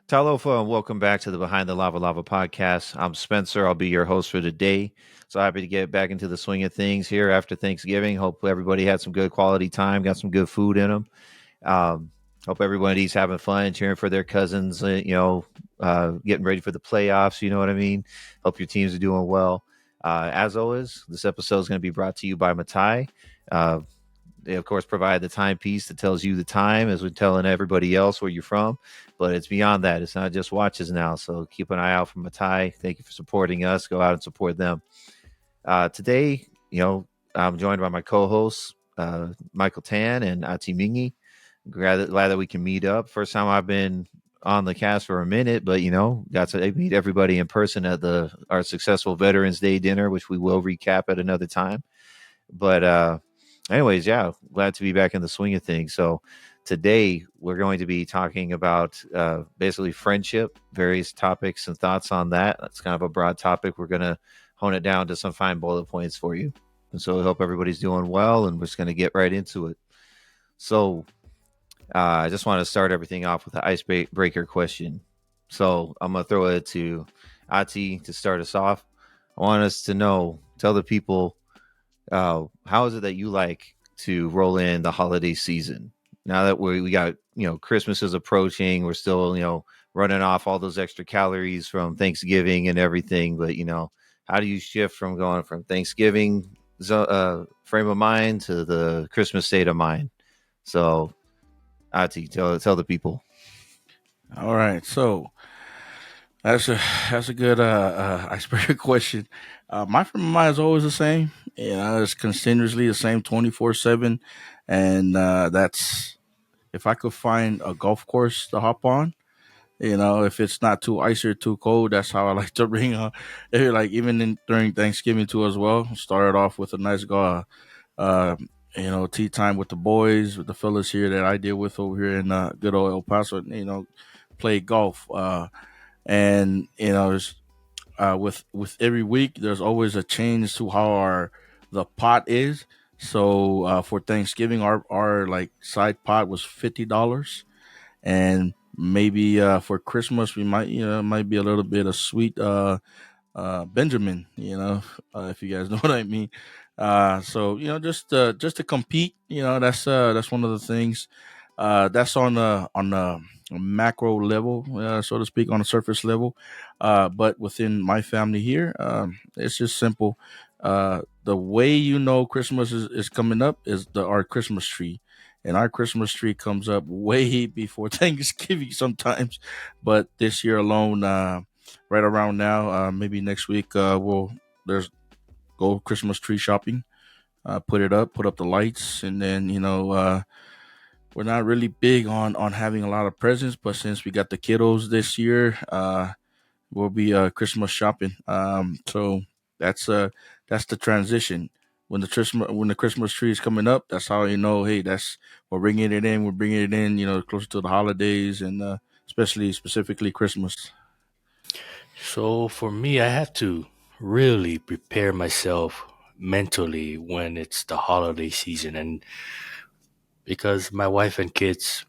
Talofa, and welcome back to the Behind the Lava podcast. I'm Spencer. I'll be your host for today. So happy to get back into the swing of things here after Thanksgiving. Hope everybody had some good quality time, got some good food in them. Um, Hope everybody's having fun, cheering for their cousins, getting ready for the playoffs. You know what I mean? Hope your teams are doing well. As always, this episode is going to be brought to you by Matai. Uh, they, of course, provide the timepiece that tells you the time as we're telling everybody else where you're from. But it's beyond that. It's not just watches now. So keep an eye out for Matai. Thank you for supporting us. Go out and support them. Today, I'm joined by my co-hosts, Michael Tan and Ati Mingi. Glad that we can meet up. First time I've been on the cast for a minute, but got to meet everybody in person at our successful Veterans Day dinner, which we will recap at another time. But anyways, yeah, glad to be back in the swing of things. So today we're going to be talking about basically friendship, various topics and thoughts on that. That's kind of a broad topic. We're going to hone it down to some fine bullet points for you. And so I hope everybody's doing well, and we're just going to get right into it. So I just want to start everything off with an icebreaker question. So I'm going to throw it to Ati to start us off. I want us to tell the people, how is it that you like to roll in the holiday season? Now that we got, Christmas is approaching, we're still, running off all those extra calories from Thanksgiving and everything. But, how do you shift from going from Thanksgiving frame of mind to the Christmas state of mind? So, Ati, tell the people. All right, so that's a that's a good icebreaker question. My frame of mind is always the same. It's continuously the same 24/7, and that's if I could find a golf course to hop on. If it's not too icy or too cold, that's how I like to bring. Like even during Thanksgiving too as well. Started off with a nice uh, tea time with the boys, with the fellas here that I deal with over here in good old El Paso. Play golf. And with every week there's always a change to how our the pot is. So for Thanksgiving our like side pot was $50, and maybe for Christmas we might be a little bit of sweet Benjamin, if you guys know what I mean. So just to compete, that's one of the things. That's on the macro level, so to speak, on the surface level. But within my family here, it's just simple. The way Christmas is coming up is our Christmas tree. And our Christmas tree comes up way before Thanksgiving sometimes. But this year alone, right around now, maybe next week, we'll there's go Christmas tree shopping, put up the lights, and then we're not really big on having a lot of presents, but since we got the kiddos this year, we'll be Christmas shopping. So that's uh that's the transition. When the Christmas tree is coming up, that's how hey, that's we're bringing it in. We're bringing it in, closer to the holidays and especially specifically Christmas. So for me, I have to really prepare myself mentally when it's the holiday season, and because my wife and kids,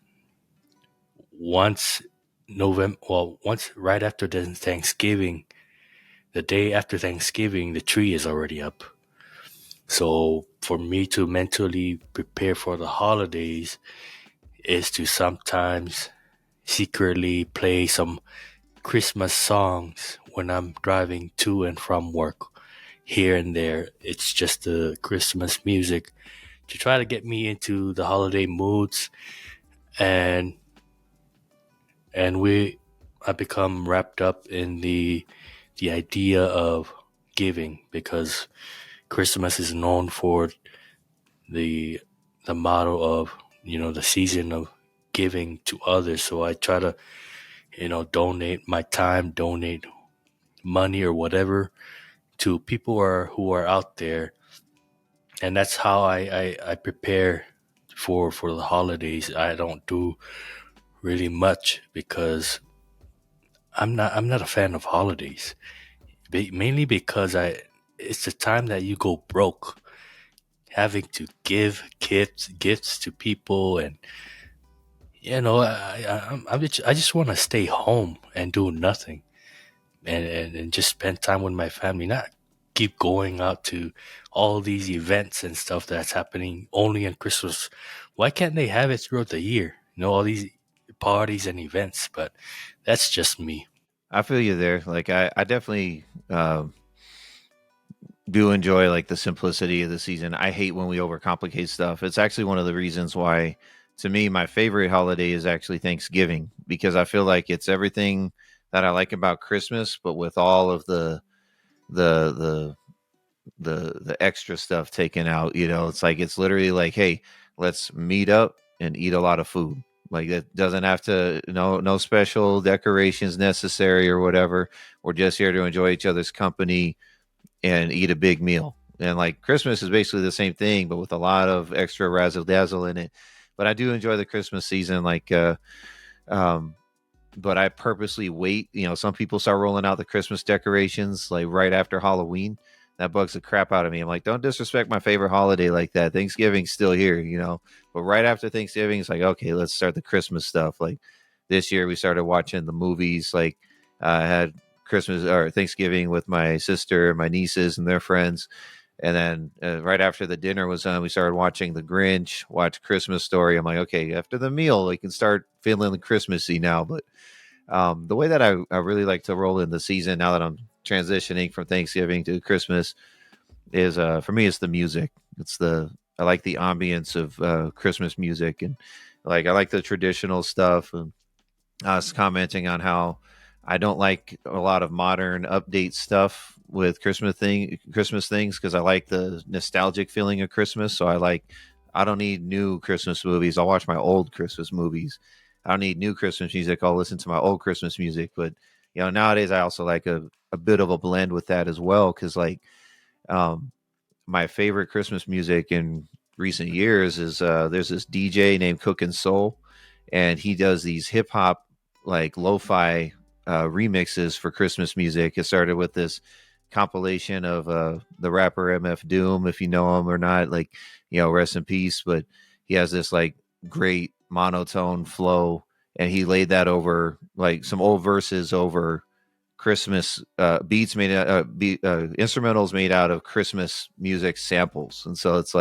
once once right after the Thanksgiving, the day after Thanksgiving, the tree is already up. So for me to mentally prepare for the holidays is to sometimes secretly play some Christmas songs when I'm driving to and from work. Here and there, it's just the Christmas music to try to get me into the holiday moods, and we I become wrapped up in the idea of giving, because Christmas is known for the motto of the season of giving to others. So I try to donate my time, donate money or whatever to people who are out there, and that's how I prepare for the holidays. I don't do really much because I'm not a fan of holidays. Mainly because it's the time that you go broke, having to give gifts to people, and I just want to stay home and do nothing, and just spend time with my family, not keep going out to all these events and stuff that's happening only on Christmas. Why can't they have it throughout the year? All these parties and events, but that's just me. I feel you there. Like I definitely do enjoy like the simplicity of the season. I hate when we overcomplicate stuff. It's actually one of the reasons why, to me, my favorite holiday is actually Thanksgiving, because I feel like it's everything that I like about Christmas, but with all of the the the extra stuff taken out. It's like it's literally like, hey, let's meet up and eat a lot of food. Like it doesn't have to, no special decorations necessary or whatever. We're just here to enjoy each other's company and eat a big meal. And like Christmas is basically the same thing, but with a lot of extra razzle dazzle in it. But I do enjoy the Christmas season. Um, but I purposely wait. Some people start rolling out the Christmas decorations like right after Halloween. That bugs the crap out of me. I'm like, don't disrespect my favorite holiday like that. Thanksgiving's still here. But right after Thanksgiving, it's like, okay, let's start the Christmas stuff. Like this year, we started watching the movies. Like I had Christmas or Thanksgiving with my sister, my nieces, and their friends. And then right after the dinner was done, we started watching The Grinch, watch Christmas Story. I'm like, okay, after the meal, we can start feeling Christmassy now. But the way that I really like to roll in the season now that I'm transitioning from Thanksgiving to Christmas is for me it's the music. I like the ambience of Christmas music, and like I like the traditional stuff. And I was commenting on how I don't like a lot of modern update stuff with Christmas things, because I like the nostalgic feeling of Christmas. So I don't need new Christmas movies. I'll watch my old Christmas movies. I don't need new Christmas music. I'll listen to my old Christmas music. But nowadays I also like a bit of a blend with that as well, because like um my favorite Christmas music in recent years is there's this DJ named Cookin' Soul, and he does these hip hop like lo-fi remixes for Christmas music. It started with this compilation of the rapper MF Doom, if you know him or not. Like, rest in peace. But he has this like great monotone flow, and he laid that over like some old verses over Christmas beats made instrumentals made out of Christmas music samples. And so it's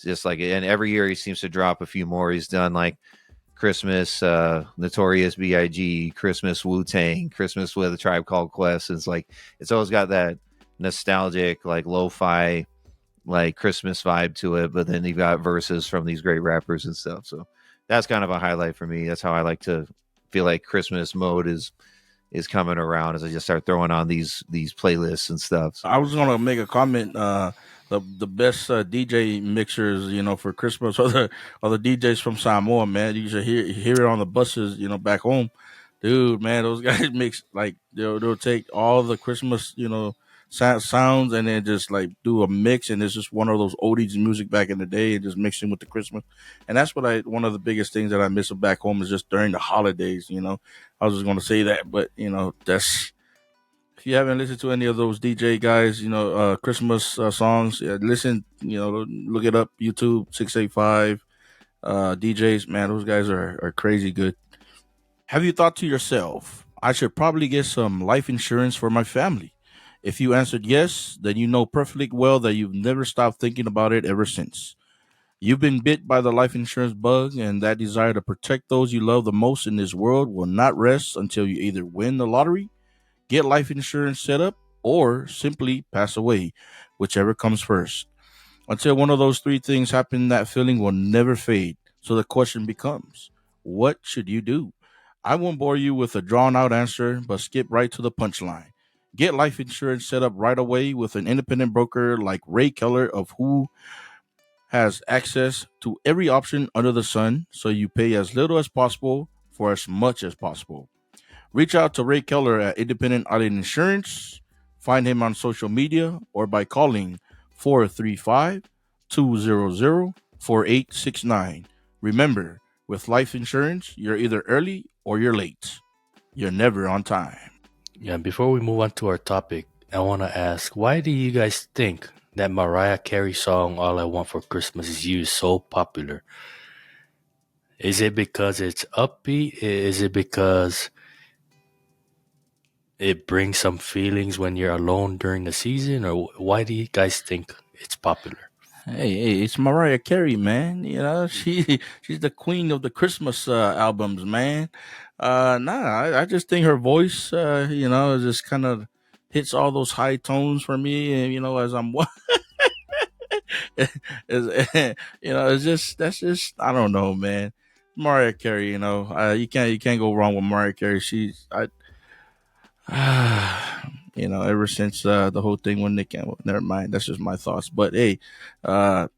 just like, and every year he seems to drop a few more. He's done like Christmas Notorious B.I.G., Christmas Wu Tang, Christmas with a Tribe Called Quest. It's like it's always got that nostalgic like lo-fi like Christmas vibe to it, but then you've got verses from these great rappers and stuff. So that's kind of a highlight for me. That's how I like to feel like Christmas mode is coming around, as I just start throwing on these playlists and stuff. So I was gonna make a comment. The best DJ mixers, for Christmas are the DJs from Samoa, man. You should hear it on the buses, back home, dude, man. Those guys mix like they'll take all the Christmas, sounds, and then just like do a mix, and it's just one of those oldies music back in the day, and just mixing with the Christmas, and that's what I one of the biggest things that I miss back home is just during the holidays. I was just gonna say that, but that's if you haven't listened to any of those DJ guys, Christmas songs, listen, look it up, YouTube 685 DJs, man, those guys are crazy good. Have you thought to yourself, I should probably get some life insurance for my family? If you answered yes, then you know perfectly well that you've never stopped thinking about it ever since. You've been bit by the life insurance bug, and that desire to protect those you love the most in this world will not rest until you either win the lottery, get life insurance set up, or simply pass away, whichever comes first. Until one of those three things happen, that feeling will never fade. So the question becomes, what should you do? I won't bore you with a drawn out answer, but skip right to the punchline. Get life insurance set up right away with an independent broker like Ray Keller, of who has access to every option under the sun, so you pay as little as possible for as much as possible. Reach out to Ray Keller at Independent Island Insurance. Find him on social media or by calling 435 200 4869. Remember, with life insurance, you're either early or you're late. You're never on time. Yeah, before we move on to our topic, I want to ask, why do you guys think that Mariah Carey song "All I Want for Christmas Is You" is so popular? Is it because it's upbeat? Is it because it brings some feelings when you're alone during the season? Or why do you guys think it's popular? Hey, it's Mariah Carey, man. You know, she's the queen of the Christmas albums, man. I just think her voice, just kind of hits all those high tones for me. And as I'm, it's just that's just I don't know, man. Mariah Carey, you can't go wrong with Mariah Carey. Ever since the whole thing when Nick, well, never mind. That's just my thoughts. But hey, uh,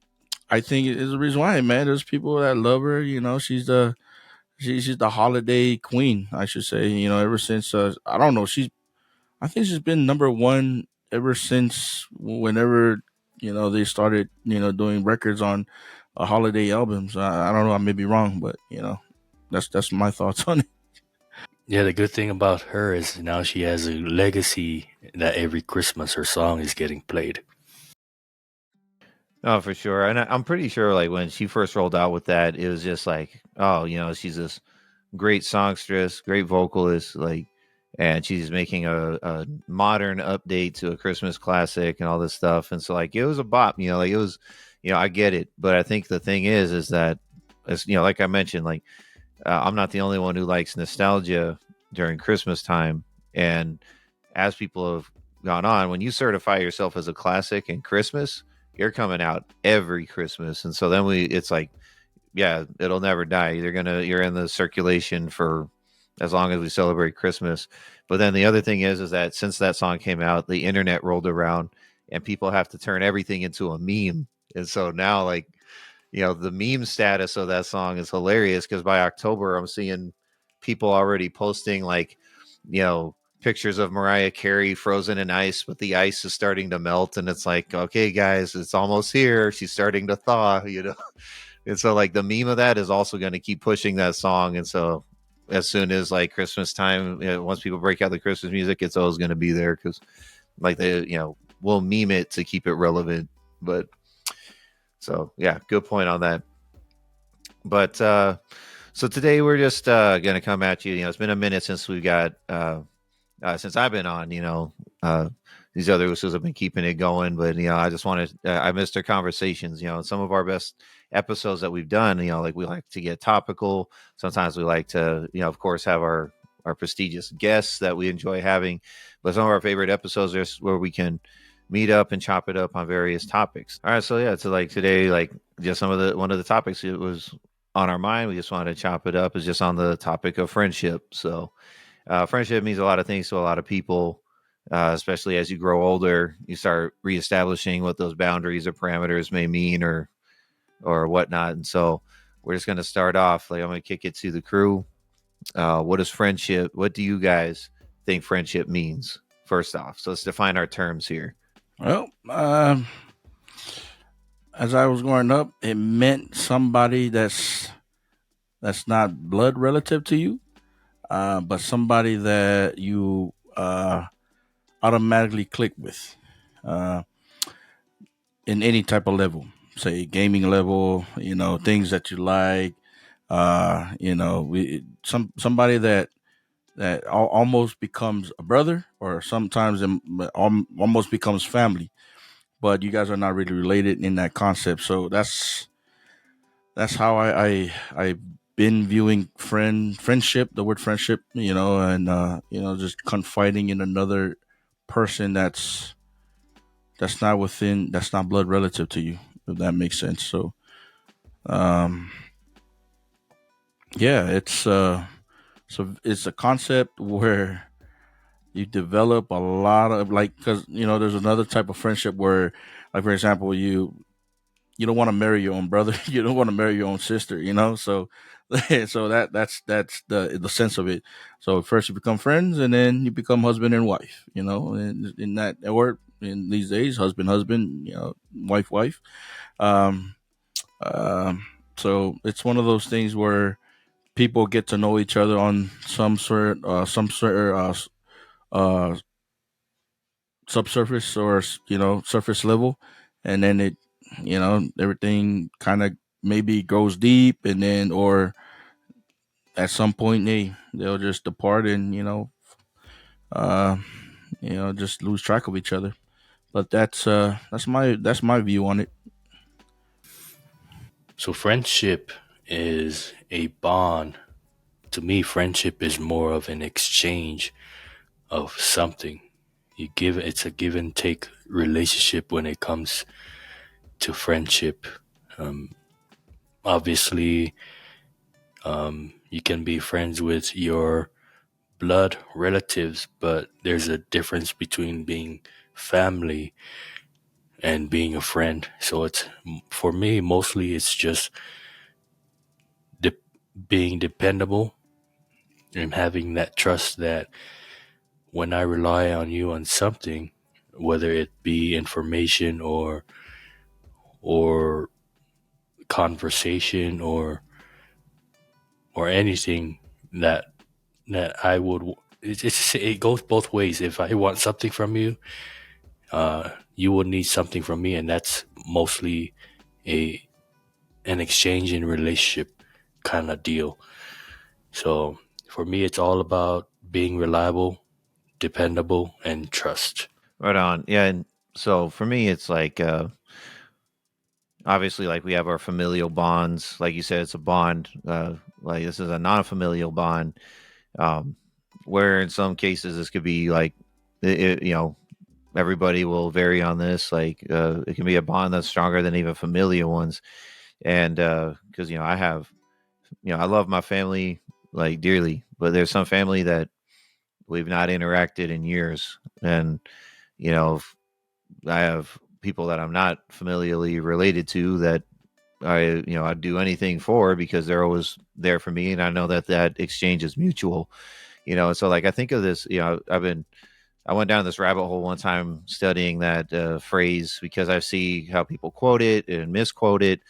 I think it is the reason why, man. There's people that love her. She's the holiday queen, I should say. Ever since I don't know, I think she's been number one ever since whenever they started doing records on holiday albums. I don't know, I may be wrong, but that's my thoughts on it. Yeah, the good thing about her is now she has a legacy that every Christmas her song is getting played. Oh, for sure. And I'm pretty sure, like, when she first rolled out with that, it was just like, oh, she's this great songstress, great vocalist, like, and she's making a modern update to a Christmas classic and all this stuff. And so, like, it was a bop, like, it was, I get it. But I think the thing is that, as like I mentioned, like, I'm not the only one who likes nostalgia during Christmas time. And as people have gone on, when you certify yourself as a classic in Christmas, you're coming out every Christmas. And so then it's like, yeah, it'll never die. You're in the circulation for as long as we celebrate Christmas. But then the other thing is that since that song came out, the internet rolled around and people have to turn everything into a meme. And so now, like, the meme status of that song is hilarious because by October, I'm seeing people already posting, like, pictures of Mariah Carey frozen in ice, but the ice is starting to melt. And it's like, okay, guys, it's almost here. She's starting to thaw. And so, like, the meme of that is also going to keep pushing that song. And so, as soon as like Christmas time, once people break out the Christmas music, it's always going to be there because, like, we'll meme it to keep it relevant. But so, yeah, good point on that. But so today we're just going to come at you. It's been a minute since we got since I've been on. These other usos have been keeping it going, but I just wanted I missed our conversations. Some of our best episodes that we've done. Like, we like to get topical. Sometimes we like to, of course, have our prestigious guests that we enjoy having. But some of our favorite episodes are where we can meet up and chop it up on various topics. All right, so yeah, so like today, like, just one of the topics it was on our mind. We just wanted to chop it up is just on the topic of friendship. So friendship means a lot of things to a lot of people, especially as you grow older. You start reestablishing what those boundaries or parameters may mean or whatnot. And so we're just going to start off. Like, I'm going to kick it to the crew. What is friendship? What do you guys think friendship means? First off, so let's define our terms here. Well, as I was growing up, it meant somebody that's not blood relative to you, but somebody that you automatically click with uh, in any type of level, say gaming level, things that you like, somebody that almost becomes a brother, or sometimes almost becomes family, but you guys are not really related in that concept. So that's how I've been viewing friendship, the word friendship, and just confiding in another person that's not blood relative to you, if that makes sense. So um yeah, it's a concept where you develop a lot of, like, because there's another type of friendship where, like, for example, you don't want to marry your own brother, you don't want to marry your own sister, so so that's the sense of it. So first you become friends, and then you become husband and wife, in that, or in these days, husband, wife. um um so it's one of those things where people get to know each other on some sort uh subsurface, or surface level, and then everything kind of maybe goes deep, and then, or at some point they'll just depart and uh, just lose track of each other. But that's my view on it. So friendship is a bond. To me, friendship is more of an exchange of something. It's a give and take relationship when it comes to friendship. Um, Obviously, you can be friends with your blood relatives, but there's a difference between being family and being a friend. So it's, for me, mostly it's just de- being dependable and having that trust that when I rely on you on something, whether it be information or conversation or anything that I would, it goes both ways. If I want something from you, you will need something from me, and that's mostly a an exchange in relationship kind of deal. So for me, it's all about being reliable, dependable, and trust. Right on. Yeah, and so for me, it's like obviously, like we have our familial bonds. Like you said, it's a bond. Like this is a non-familial bond. Um, where in some cases this could be like, everybody will vary on this. Like it can be a bond that's stronger than even familial ones. And because I have, I love my family like dearly, but there's some family that we've not interacted in years, and you know I have people that I'm not familially related to that I'd do anything for because they're always there for me, and I know that that exchange is mutual. So like I think of this. I went down this rabbit hole one time studying that phrase because I see how people quote it and misquote it.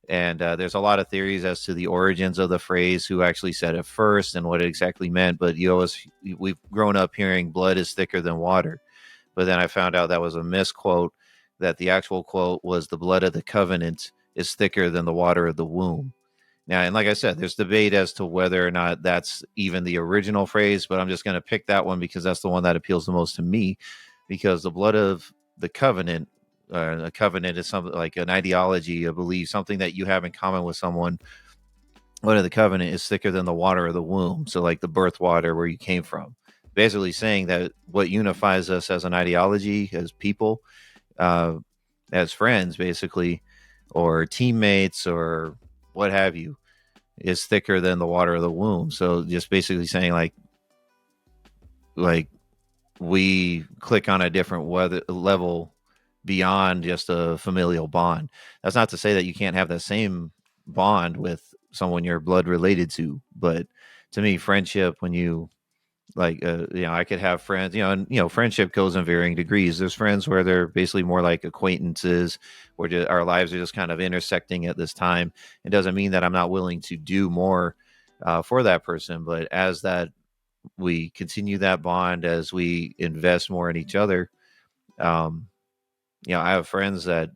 And there's a lot of theories as to the origins of the phrase, who actually said it first, and what it exactly meant. But we've grown up hearing blood is thicker than water. But then I found out that was a misquote, that the actual quote was the blood of the covenant is thicker than the water of the womb. Now, and like I said, there's debate as to whether or not that's even the original phrase, but I'm just going to pick that one because that's the one that appeals the most to me. Because the blood of the covenant, a covenant is something like an ideology, a belief, something that you have in common with someone. Blood of the covenant is thicker than the water of the womb. So, like the birth water where you came from. Basically, saying that what unifies us as an ideology, as people, uh, as friends, basically, or teammates, or what have you, is thicker than the water of the womb. So just basically saying like we click on a different level beyond just a familial bond. That's not to say that you can't have the same bond with someone you're blood related to, but to me, friendship, when you I could have friends, and friendship goes in varying degrees. There's friends where they're basically more like acquaintances, where our lives are just kind of intersecting at this time. It doesn't mean that I'm not willing to do more for that person, but as that we continue that bond, as we invest more in each other, um, I have friends that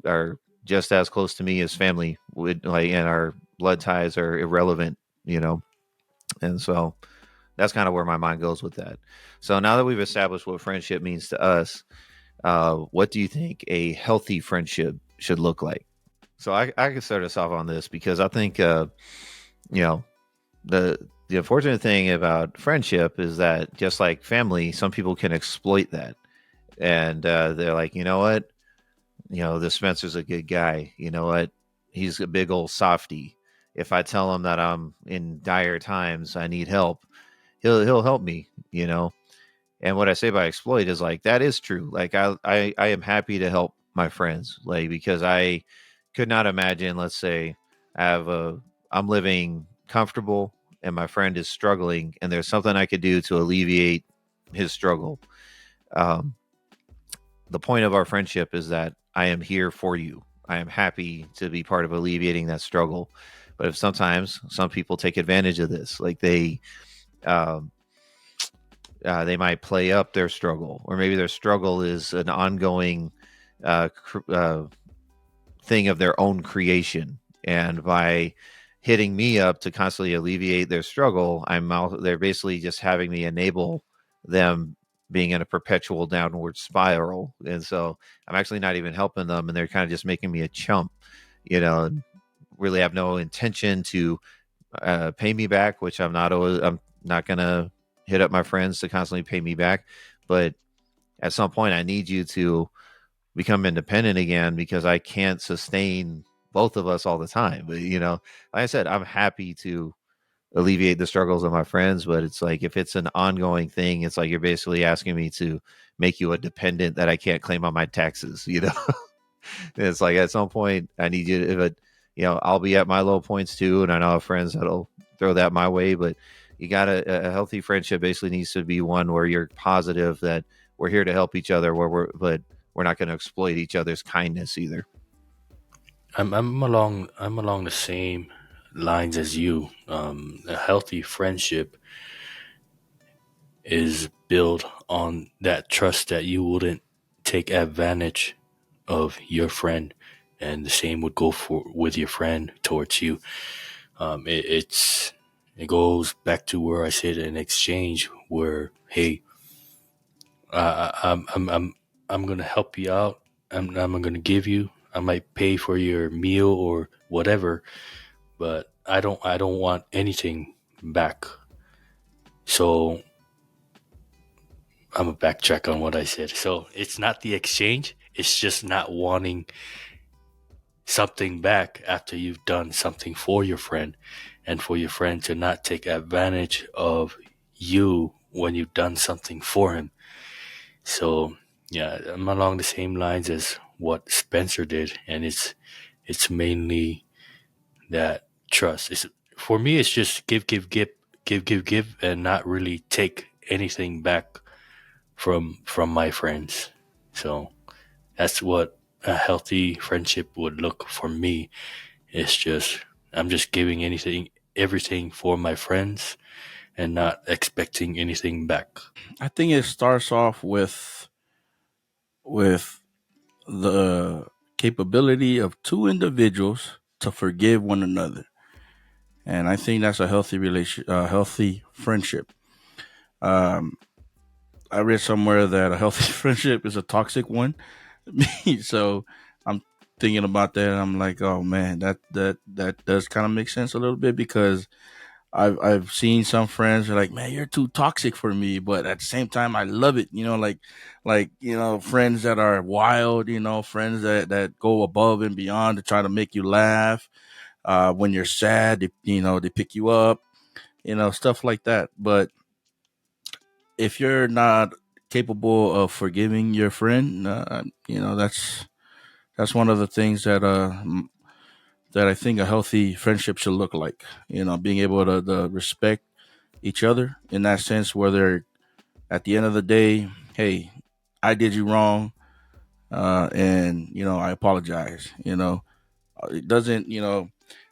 are just as close to me as family would, like, and our blood ties are irrelevant, you know, and so that's kind of where my mind goes with that. So now that we've established what friendship means to us, what do you think a healthy friendship should look like? So I can start us off on this because I think you know the unfortunate thing about friendship is that just like family, some people can exploit that, and they're like, you know what, this Spencer's a good guy. You know what, he's a big old softy. If I tell him that I'm in dire times, I need help, he'll help me. And what I say by exploit is like that is true. Like I am happy to help my friends, like because I could not imagine, let's say, I have a I'm living comfortable and my friend is struggling and there's something I could do to alleviate his struggle. Um, the point of our friendship is that I am here for you. I am happy to be part of alleviating that struggle. But if sometimes some people take advantage of this, like um, they might play up their struggle, or maybe their struggle is an ongoing uh, thing of their own creation. And by hitting me up to constantly alleviate their struggle, they're basically just having me enable them being in a perpetual downward spiral. And so I'm actually not even helping them, and they're kind of just making me a chump, and really have no intention to pay me back, which I'm not gonna hit up my friends to constantly pay me back. But at some point I need you to become independent again, because I can't sustain both of us all the time. But like I said, I'm happy to alleviate the struggles of my friends, but it's like, if it's an ongoing thing, it's like you're basically asking me to make you a dependent that I can't claim on my taxes. It's like, at some point I need you to, but I'll be at my low points too, and I know I have friends that'll throw that my way. But you got a healthy friendship basically needs to be one where you're positive that we're here to help each other, but we're not going to exploit each other's kindness either. I'm along the same lines as you. A healthy friendship is built on that trust that you wouldn't take advantage of your friend, and the same would go for with your friend towards you. It goes back to where I said an exchange, where hey, I'm gonna help you out. I'm gonna give you. I might pay for your meal or whatever, but I don't want anything back. So I'm gonna backtrack on what I said. So it's not the exchange. It's just not wanting something back after you've done something for your friend, and for your friend to not take advantage of you when you've done something for him. So yeah, I'm along the same lines as what Spencer did, and it's mainly that trust. It's, for me, it's just give, and not really take anything back from my friends. So that's what a healthy friendship would look for me. It's just I'm just giving everything for my friends, and not expecting anything back. I think it starts off with the capability of two individuals to forgive one another, and I think that's a healthy friendship. Um, I read somewhere that a healthy friendship is a toxic one. So I'm thinking about that. And I'm like, oh man, that does kind of make sense a little bit, because I've seen some friends are like, man, you're too toxic for me, but at the same time, I love it. Friends that are wild. Friends that go above and beyond to try to make you laugh. When you're sad, they pick you up. Stuff like that. But if you're not capable of forgiving your friend, that's one of the things that I think a healthy friendship should look like. Being able to respect each other in that sense, whether at the end of the day, hey, I did you wrong, and I apologize. It doesn't,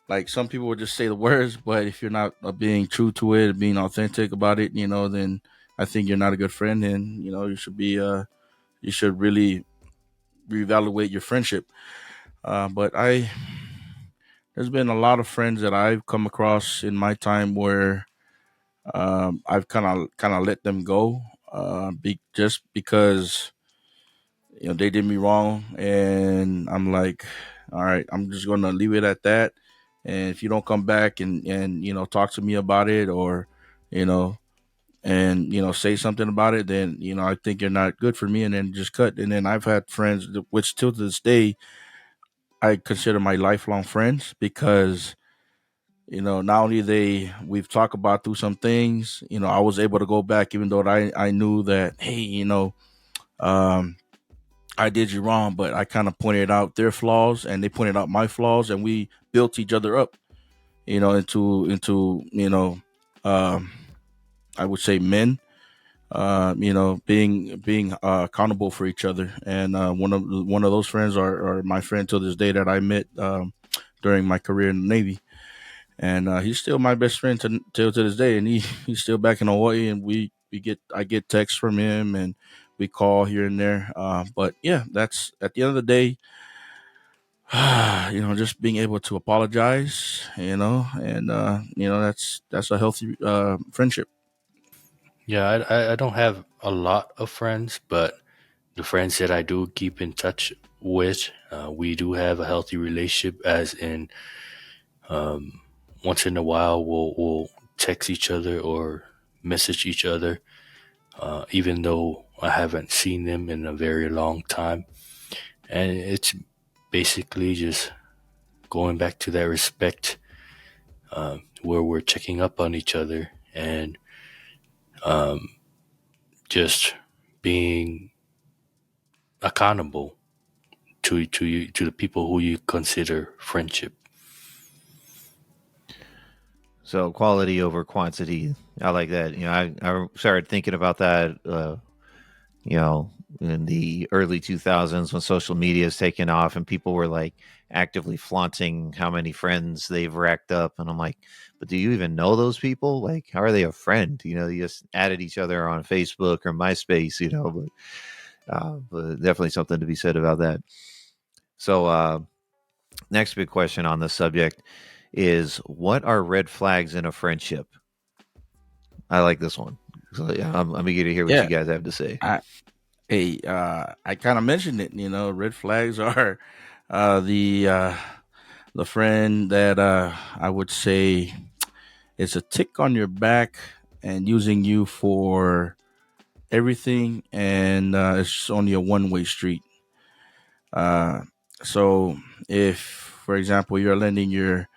like some people would just say the words, but if you're not being true to it, being authentic about it, then I think you're not a good friend, and you should really reevaluate your friendship. But there's been a lot of friends that I've come across in my time where I've kind of let them go, just because they did me wrong, and I'm like, all right, I'm just gonna leave it at that. And if you don't come back and talk to me about it, or you know say something about it, then I think you're not good for me, and then just cut. And then I've had friends which till to this day I consider my lifelong friends, because not only we've talked about through some things, I was able to go back, even though I knew that, hey, um I did you wrong, but I kind of pointed out their flaws and they pointed out my flaws, and we built each other up, into um I would say men, being accountable for each other. And one of those friends are my friend till this day that I met during my career in the Navy. And he's still my best friend till to this day, and he's still back in Hawaii, and I get texts from him, and we call here and there. But yeah, that's at the end of the day, just being able to apologize, and that's a healthy friendship. Yeah, I don't have a lot of friends, but the friends that I do keep in touch with, we do have a healthy relationship. As in, once in a while, we'll text each other or message each other, even though I haven't seen them in a very long time. And it's basically just going back to that respect, where we're checking up on each other and just being accountable to you, to the people who you consider friendship. So quality over quantity. I like that. I started thinking about that. You know, in the early 2000s when social media is taking off and people were like actively flaunting how many friends they've racked up, and I'm like, but do you even know those people? Like, how are they a friend? You just added each other on Facebook or MySpace. But definitely something to be said about that. So, next big question on this subject is, what are red flags in a friendship? I like this one. So yeah, I'm eager to hear what you Yeah, guys have to say. I I kind of mentioned it. Red flags are the friend that I would say is a tick on your back and using you for everything, and it's only a one-way street. Uh, so if, for example, you're lending your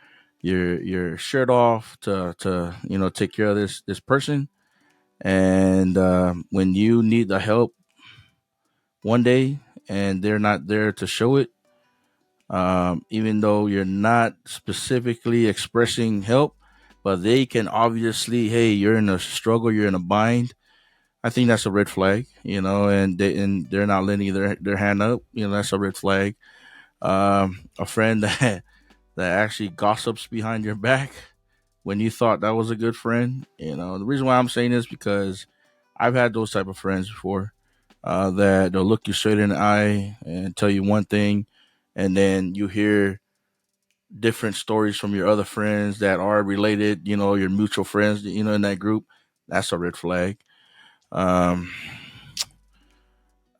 shirt off to take care of this person, and when you need the help one day and they're not there to show it, even though you're not specifically expressing help, but they can obviously, hey, you're in a struggle, you're in a bind. I think that's a red flag, and they're not lending their hand up. That's a red flag. A friend that actually gossips behind your back when you thought that was a good friend. The reason why I'm saying this because I've had those type of friends before, that they'll look you straight in the eye and tell you one thing, and then you hear different stories from your other friends that are related. Your mutual friends. In that group, that's a red flag. Um,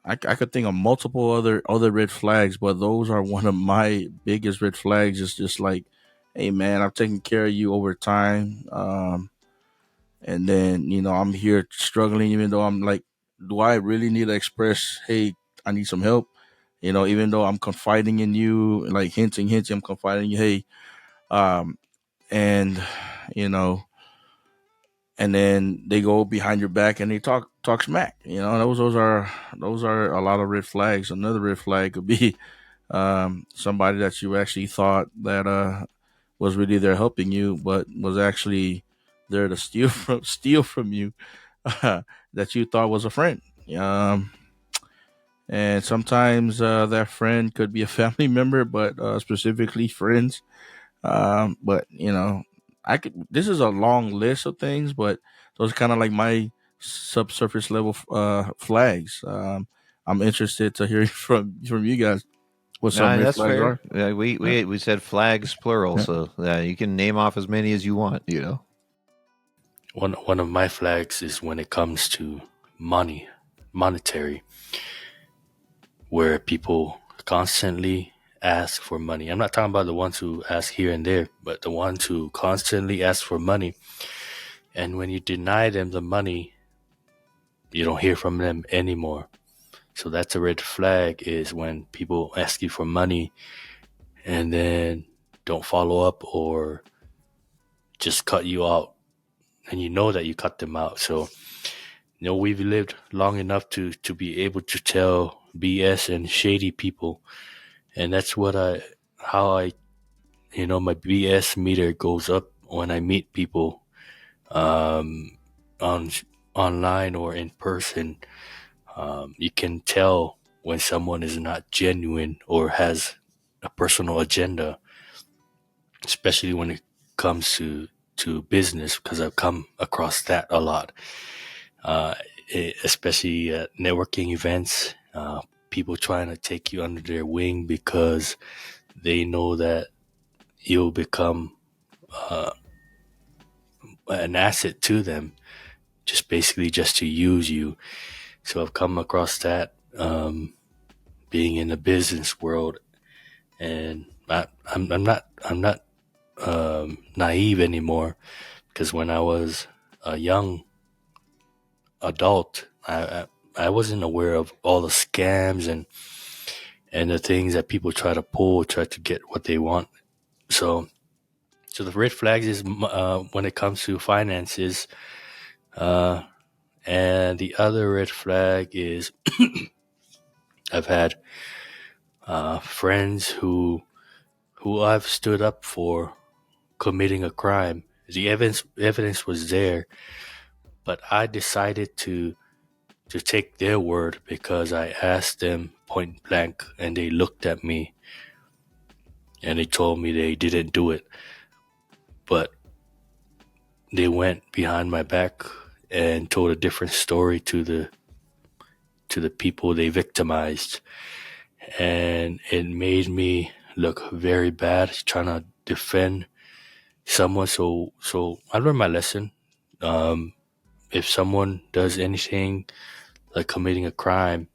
I could think of multiple other red flags, but those are one of my biggest red flags. It's just like, hey man, I'm taking care of you over time, and then I'm here struggling, even though I'm like, do I really need to express, hey, I need some help? Even though I'm confiding in you, like hinting, I'm confiding in you, hey, um, and you know, and then they go behind your back and they talk smack. Those are a lot of red flags. Another red flag could be somebody that you actually thought that was really there helping you, but was actually there to steal from you, that you thought was a friend. Um, and sometimes that friend could be a family member, but specifically friends. But I could. This is a long list of things, but those are kind of like my subsurface level flags. I'm interested to hear from you guys what some Nah, red that's flags fair. are. We, Yeah, we we said flags plural, yeah. so you can name off as many as you want. One of my flags is when it comes to money, monetary, where people constantly ask for money. I'm not talking about the ones who ask here and there, but the ones who constantly ask for money. And when you deny them the money, you don't hear from them anymore. So that's a red flag, is when people ask you for money and then don't follow up or just cut you out, and you know that you cut them out. So we've lived long enough to be able to tell BS and shady people, and that's how I my BS meter goes up when I meet people, um, on online or in person. You can tell when someone is not genuine or has a personal agenda, especially when it comes to business, because I've come across that a lot, uh, especially at networking events. People trying to take you under their wing because they know that you'll become an asset to them, just basically just to use you. So I've come across that being in the business world, and I'm not naive anymore, because when I was a young adult, I wasn't aware of all the scams and the things that people try to pull, try to get what they want. So the red flags is when it comes to finances, and the other red flag is I've had friends who I've stood up for committing a crime. The evidence was there, but I decided to take their word because I asked them point blank, and they looked at me and they told me they didn't do it, but they went behind my back and told a different story to the people they victimized, and it made me look very bad trying to defend someone. So I learned my lesson. If someone does anything like committing a crime,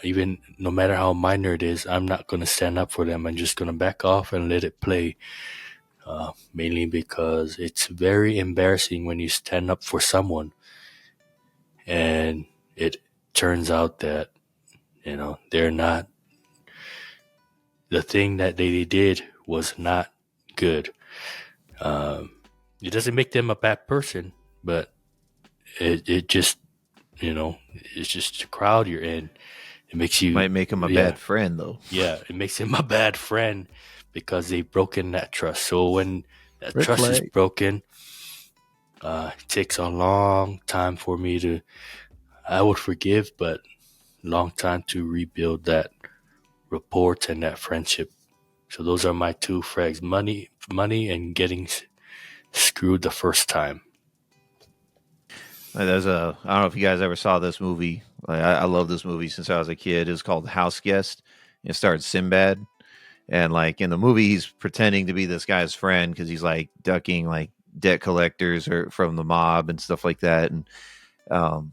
even no matter how minor it is, I'm not going to stand up for them. I'm just going to back off and let it play. Mainly because it's very embarrassing when you stand up for someone and it turns out that they're not, the thing that they did was not good. It doesn't make them a bad person, but it just, it's just the crowd you're in. It makes you, Might make him a bad friend, though. yeah, it makes him a bad friend because they've broken that trust. So when that Red trust is flag. broken, it takes a long time for me to, I would forgive, but long time to rebuild that rapport and that friendship. So those are my two frags: money, and getting screwed the first time. There's a, I don't know if you guys ever saw this movie. Like, I love this movie since I was a kid. It's called House Guest. It starred Sinbad, and like in the movie, he's pretending to be this guy's friend because he's like ducking like debt collectors or from the mob and stuff like that. And um,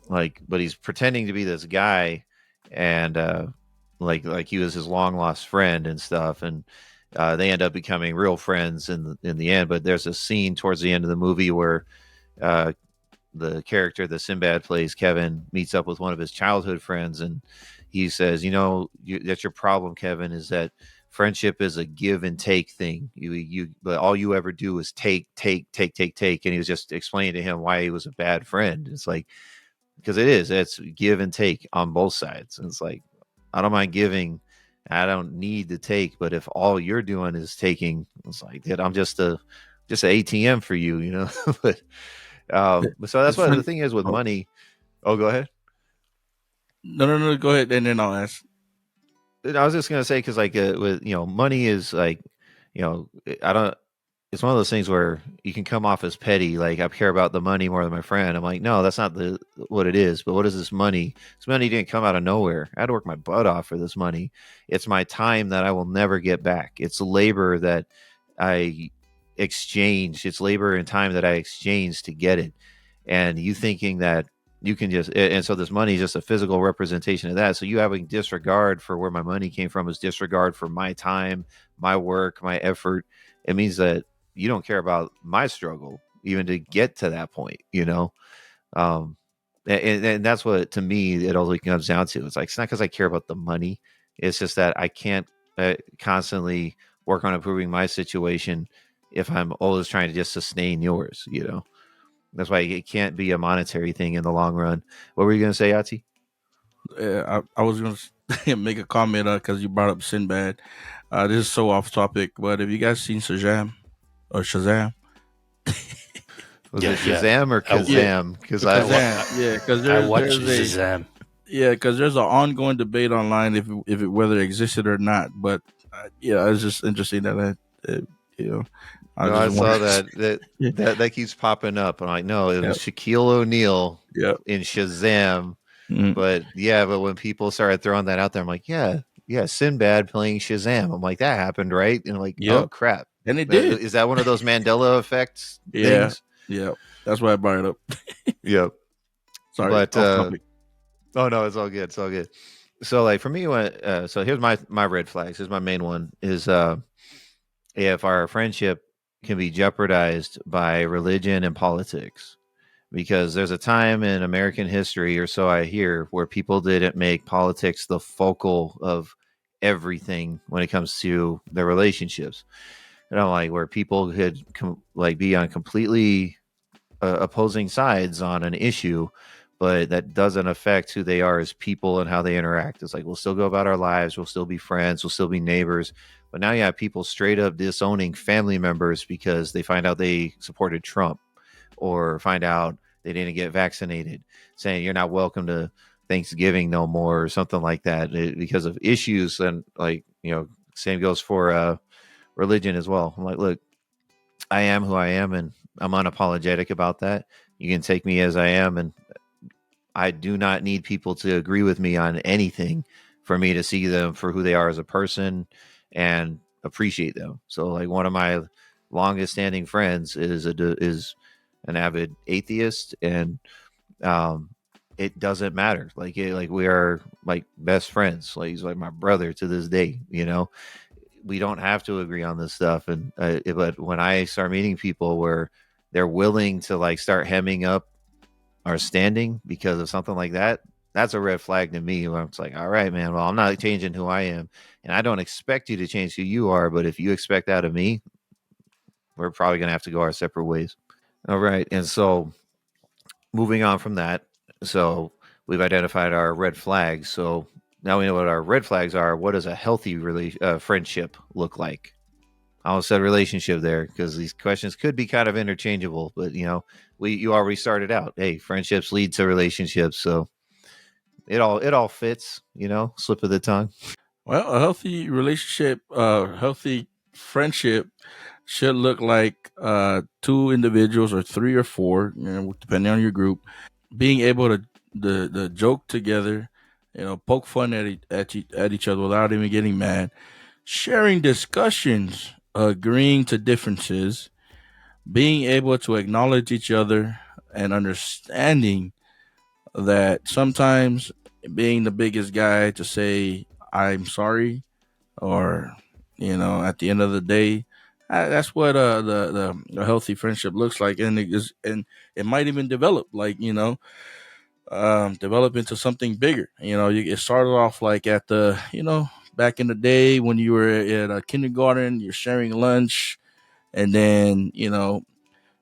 like, but he's pretending to be this guy, and like he was his long lost friend and stuff. And they end up becoming real friends in the end. But there's a scene towards the end of the movie where uh, the character that Sinbad plays, Kevin, meets up with one of his childhood friends, and he says, that's your problem, Kevin, is that friendship is a give and take thing. But all you ever do is take, take, take, take, take." And he was just explaining to him why he was a bad friend. It's like, because it's give and take on both sides. And it's like, I don't mind giving, I don't need to take, but if all you're doing is taking, it's like, dude, I'm just an ATM for you. But so that's It's what the funny. thing is with Oh, money. Oh, go ahead. no. Go ahead, and then I'll ask. I was just gonna say because like with money is like I don't. It's one of those things where you can come off as petty, like I care about the money more than my friend. I'm like, no, that's not what it is. But what is this money? This money didn't come out of nowhere. I had to work my butt off for this money. It's my time that I will never get back. It's labor that I exchange. It's labor and time that I exchange to get it. And you thinking that you can just, and so this money is just a physical representation of that. So you having disregard for where my money came from is disregard for my time, my work, my effort. It means that you don't care about my struggle even to get to that point. um and that's what, to me, it all comes down to. It's like, it's not because I care about the money. It's just that I can't constantly work on improving my situation if I'm always trying to just sustain yours. That's why it can't be a monetary thing in the long run. What were you going to say, Ati? I was going to make a comment because you brought up Sinbad. This is so off topic, but have you guys seen Shazam? Was Yeah, it yeah. Shazam or Yeah, Kazam? Because Shazam. Yeah, because I there's watched there's a Shazam. yeah, because there's an ongoing debate online if it whether it existed or not. But yeah, it's just interesting that you know I no, I just saw wanted. that that keeps popping up. I'm like, no, it Yeah, was Shaquille O'Neal yeah. in Shazam. Mm. But yeah, but when people started throwing that out there, I'm like, yeah, yeah, Sinbad playing Shazam. I'm like, that happened, right? And I'm like, oh Yep, crap. and it did. Is that one of those Mandela effects Yeah, things? yeah. That's why I brought it up. Yep. Sorry, But off topic. oh no, it's all good. It's all good. So like for me, when so here's my red flags. Here's my main one is if our friendship can be jeopardized by religion and politics. Because there's a time in American history, or so I hear, where people didn't make politics the focal of everything when it comes to their relationships. And I'm like, where people could like be on completely opposing sides on an issue, but that doesn't affect who they are as people and how they interact. It's like we'll still go about our lives, we'll still be friends, we'll still be neighbors. But now you have people straight up disowning family members because they find out they supported Trump or find out they didn't get vaccinated, saying you're not welcome to Thanksgiving no more or something like that because of issues. And like, same goes for religion as well. I'm like, look, I am who I am, and I'm unapologetic about that. You can take me as I am, and I do not need people to agree with me on anything for me to see them for who they are as a person and appreciate them. So, like one of my longest standing friends is an avid atheist, and um, it doesn't matter. Like we are like best friends. Like he's like my brother to this day. We don't have to agree on this stuff. And but when I start meeting people where they're willing to like start hemming up our standing because of something like that, that's a red flag to me. Where it's like, all right, man, well, I'm not changing who I am, and I don't expect you to change who you are. But if you expect that of me, we're probably gonna have to go our separate ways. All right, and so moving on from that, so we've identified our red flags. So now we know what our red flags are. What does a healthy friendship look like? I almost said relationship there because these questions could be kind of interchangeable, but you already started out. Hey, friendships lead to relationships, so it all fits. Slip of the tongue. Well, a healthy relationship, healthy friendship should look like two individuals or three or four, depending on your group, being able to the joke together, poke fun at each other without even getting mad, sharing discussions, agreeing to differences, being able to acknowledge each other, and understanding that sometimes being the biggest guy to say I'm sorry, or at the end of the day, that's what the healthy friendship looks like. And it might even develop, like, develop into something bigger. It started off like at the back in the day when you were at a kindergarten, you're sharing lunch, and then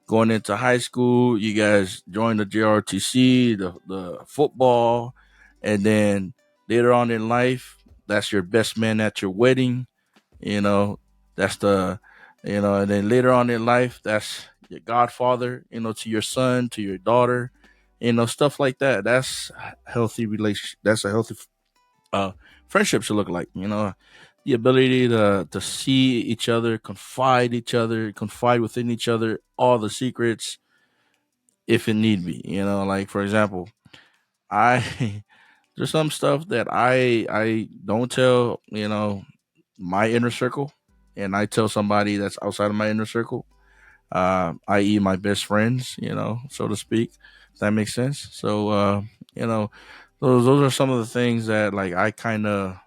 going into high school, you guys join the JRTC, the football, and then later on in life, that's your best man at your wedding. You know, that's and then later on in life, that's your godfather. To your son, to your daughter. Stuff like that. That's healthy relationship. That's a healthy uh, friendship should look like. The ability to see each other, confide within each other, all the secrets if it need be. Like for example, I there's some stuff that I don't tell my inner circle, and I tell somebody that's outside of my inner circle, i.e., my best friends, so to speak. If that makes sense. So, you know, those are some of the things that like I kind of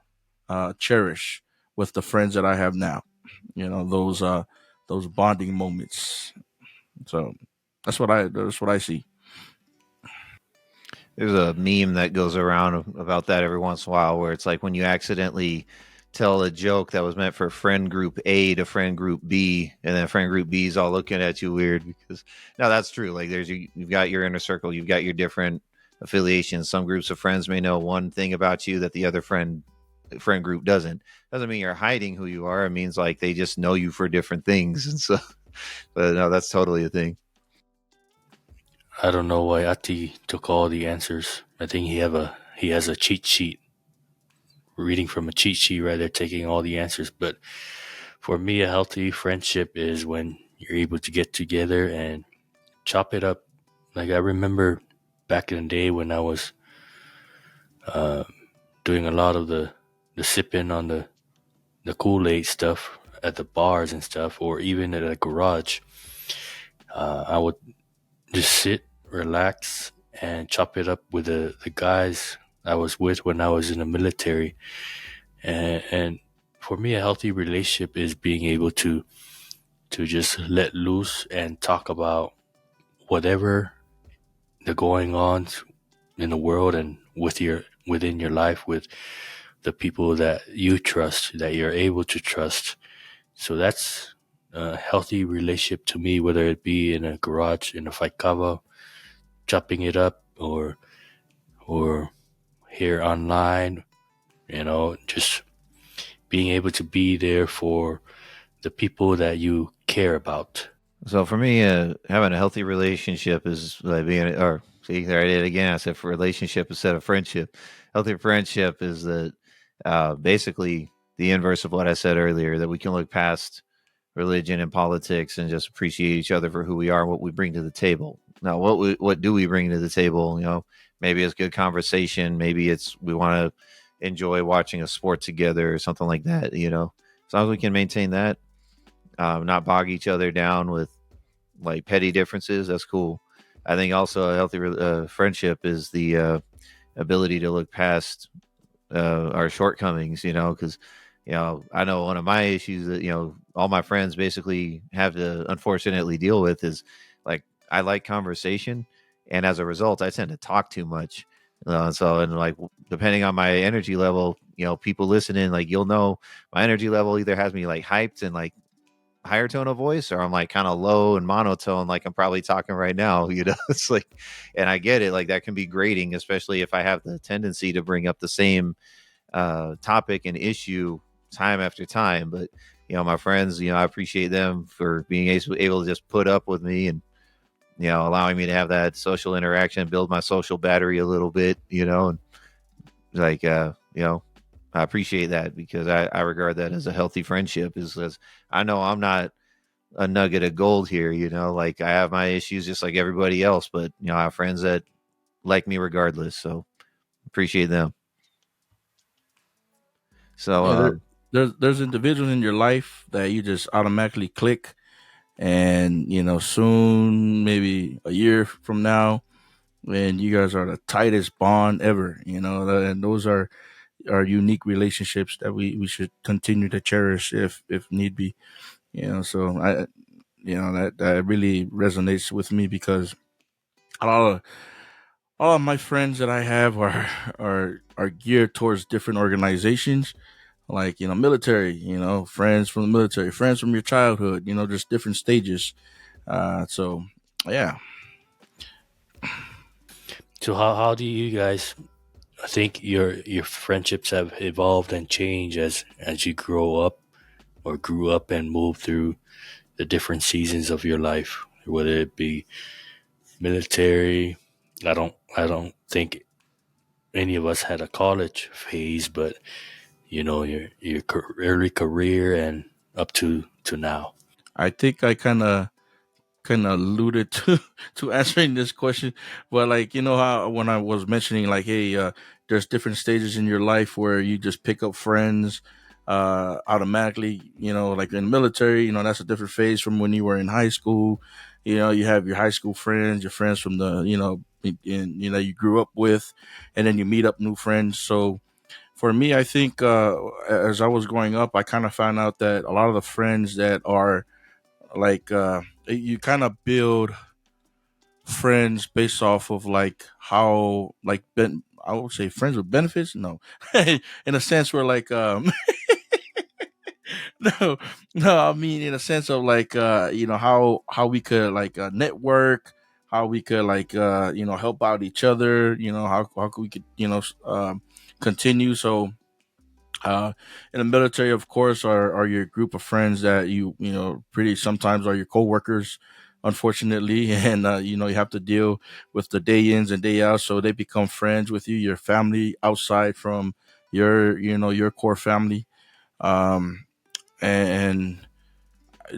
cherish with the friends that I have now. Those bonding moments. So that's what I see. There's a meme that goes around about that every once in a while where it's like when you accidentally tell a joke that was meant for friend group A to friend group B, and then friend group B is all looking at you weird because no, that's true. Like you've got your inner circle, you've got your different affiliations. Some groups of friends may know one thing about you that the other friend group doesn't mean you're hiding who you are. It means like they just know you for different things. And so but no, that's totally a thing. I don't know why Ati took all the answers. I think he has a cheat sheet, reading from a cheat sheet right there, taking all the answers. But for me, a healthy friendship is when you're able to get together and chop it up. Like I remember back in the day when I was uh, doing a lot of the the sipping on the Kool-Aid stuff at the bars and stuff, or even at a garage. I would just sit, relax, and chop it up with the guys I was with when I was in the military. And for me, a healthy relationship is being able to just let loose and talk about whatever the going on in the world and within your life with the people that you trust, that you're able to trust. So that's a healthy relationship to me, whether it be in a garage, in a fight cover, chopping it up, or here online, just being able to be there for the people that you care about. So for me, having a healthy relationship is like being, or see, there I did it again. I said for relationship instead of friendship. Healthy friendship is that basically the inverse of what I said earlier, that we can look past religion and politics and just appreciate each other for who we are and what we bring to the table. Now, what do we bring to the table? Maybe it's good conversation. Maybe it's we want to enjoy watching a sport together or something like that. As long as we can maintain that, not bog each other down with like petty differences. That's cool. I think also a healthy friendship is the ability to look past our shortcomings. Because I know one of my issues that all my friends basically have to unfortunately deal with is like I like conversation, and as a result, I tend to talk too much. And like depending on my energy level, people listening, like my energy level either has me like hyped and like higher tone of voice, or I'm like kind of low and monotone like I'm probably talking right now. It's like, and I get it, like that can be grating, especially if I have the tendency to bring up the same topic and issue time after time. But my friends, I appreciate them for being able to just put up with me and allowing me to have that social interaction, build my social battery a little bit, and like I appreciate that because I regard that as a healthy friendship, is because I know I'm not a nugget of gold here. Like I have my issues just like everybody else, but I have friends that like me regardless, so appreciate them. So Yeah, there's individuals in your life that you just automatically click, and soon, maybe a year from now, when you guys are the tightest bond ever. And those are unique relationships that we should continue to cherish if need be. So I that really resonates with me because a lot of all of my friends that I have are geared towards different organizations, like military, friends from the military, friends from your childhood, just different stages. So yeah. So how do you guys think your friendships have evolved and changed as you grow up or grew up and moved through the different seasons of your life, whether it be military? I don't think any of us had a college phase, but your early career and up to now. I think I kind of alluded to to answering this question, but like how when I was mentioning like, hey, there's different stages in your life where you just pick up friends automatically. Like in the military, that's a different phase from when you were in high school. You have your high school friends, your friends from the you grew up with, and then you meet up new friends. So for me, I think as I was growing up, I kind of found out that a lot of the friends that are like you kind of build friends based off of like how like I would say friends with benefits. No, in a sense where like no, no, I mean in a sense of like how we could like network, how we could like help out each other. How we could continue. So in the military, of course, are your group of friends that pretty sometimes are your coworkers, unfortunately, and you have to deal with the day ins and day outs, so they become friends with you, your family outside from your core family. Um, and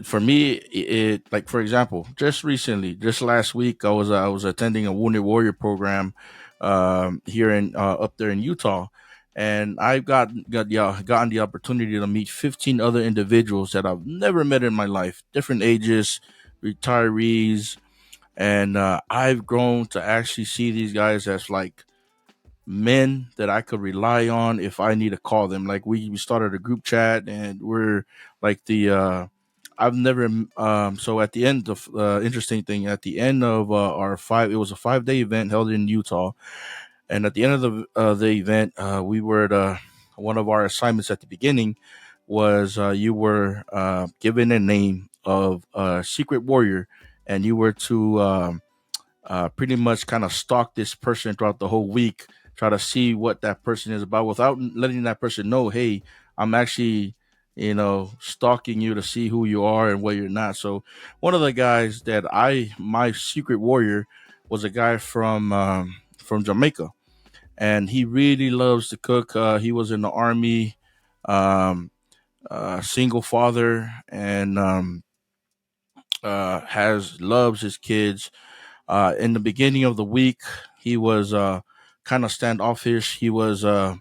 for me, like for example, just recently, just last week, I was attending a Wounded Warrior program here in up there in Utah, and I've gotten the opportunity to meet 15 other individuals that I've never met in my life, different ages, retirees, and I've grown to actually see these guys as like men that I could rely on if I need to call them. Like we started a group chat, and we're like the I've never so at the end of interesting thing at the end of our five, it was a 5 day event held in Utah, and at the end of the event, we were at one of our assignments at the beginning was you were given a name of a secret warrior, and you were to pretty much kind of stalk this person throughout the whole week, try to see what that person is about without letting that person know, hey, I'm actually, stalking you to see who you are and what you're not. So one of the guys that my secret warrior was a guy from Jamaica, and he really loves to cook. He was in the army, um, single father, and has loves his kids. In the beginning of the week, he was kind of standoffish. He wasn't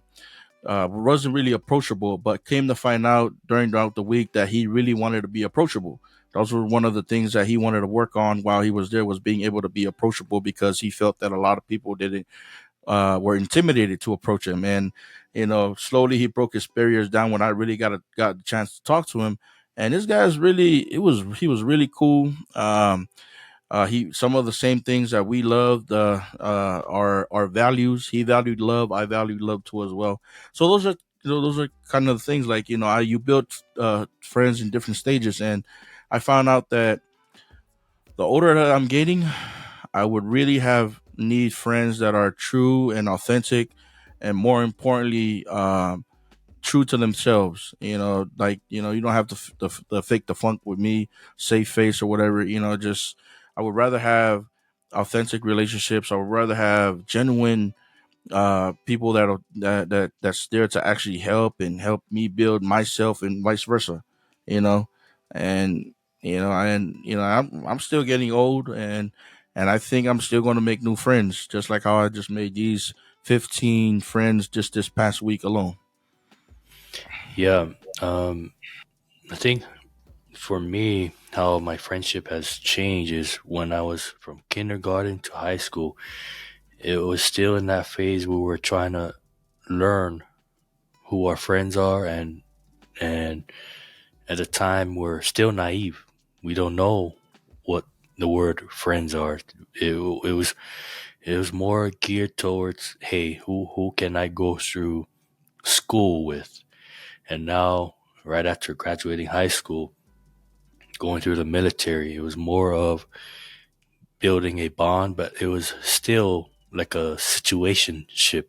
really approachable, but came to find out throughout the week that he really wanted to be approachable. Those were one of the things that he wanted to work on while he was there, was being able to be approachable, because he felt that a lot of people didn't were intimidated to approach him. And slowly he broke his barriers down when I really got the chance to talk to him. And this guy's really, he was really cool. He Some of the same things that we loved, our values. He valued love. I valued love too as well. So those are kind of the things, like, you built friends in different stages, and I found out that the older that I'm getting, I would really have need friends that are true and authentic, and more importantly, true to themselves. Like, you don't have to fake the funk with me, save face or whatever. Just, I would rather have authentic relationships. I would rather have genuine people that's there to actually help me build myself, and vice versa. You know, and I'm still getting old, and I think I'm still going to make new friends, just like how I just made these 15 friends just this past week alone. Yeah. I think for me, how my friendship has changed is when I was from kindergarten to high school. It was still in that phase where we're trying to learn who our friends are, and at the time we're still naive. We don't know what the word friends are. It was more geared towards, hey, who can I go through school with? And now, right after graduating high school, going through the military, it was more of building a bond, but it was still like a situationship.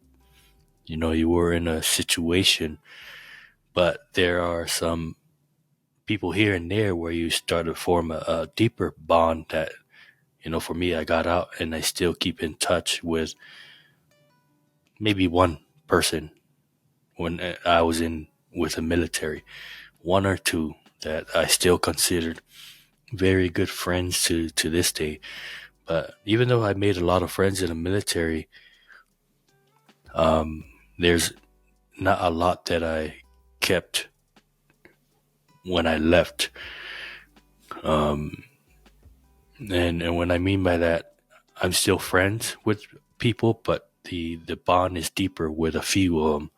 You were in a situation, but there are some people here and there where you start to form a deeper bond that, for me, I got out and I still keep in touch with maybe one person when I was in with the military, one or two that I still considered very good friends to this day. But even though I made a lot of friends in the military, there's not a lot that I kept when I left. And what I mean by that, I'm still friends with people, but the bond is deeper with a few of them.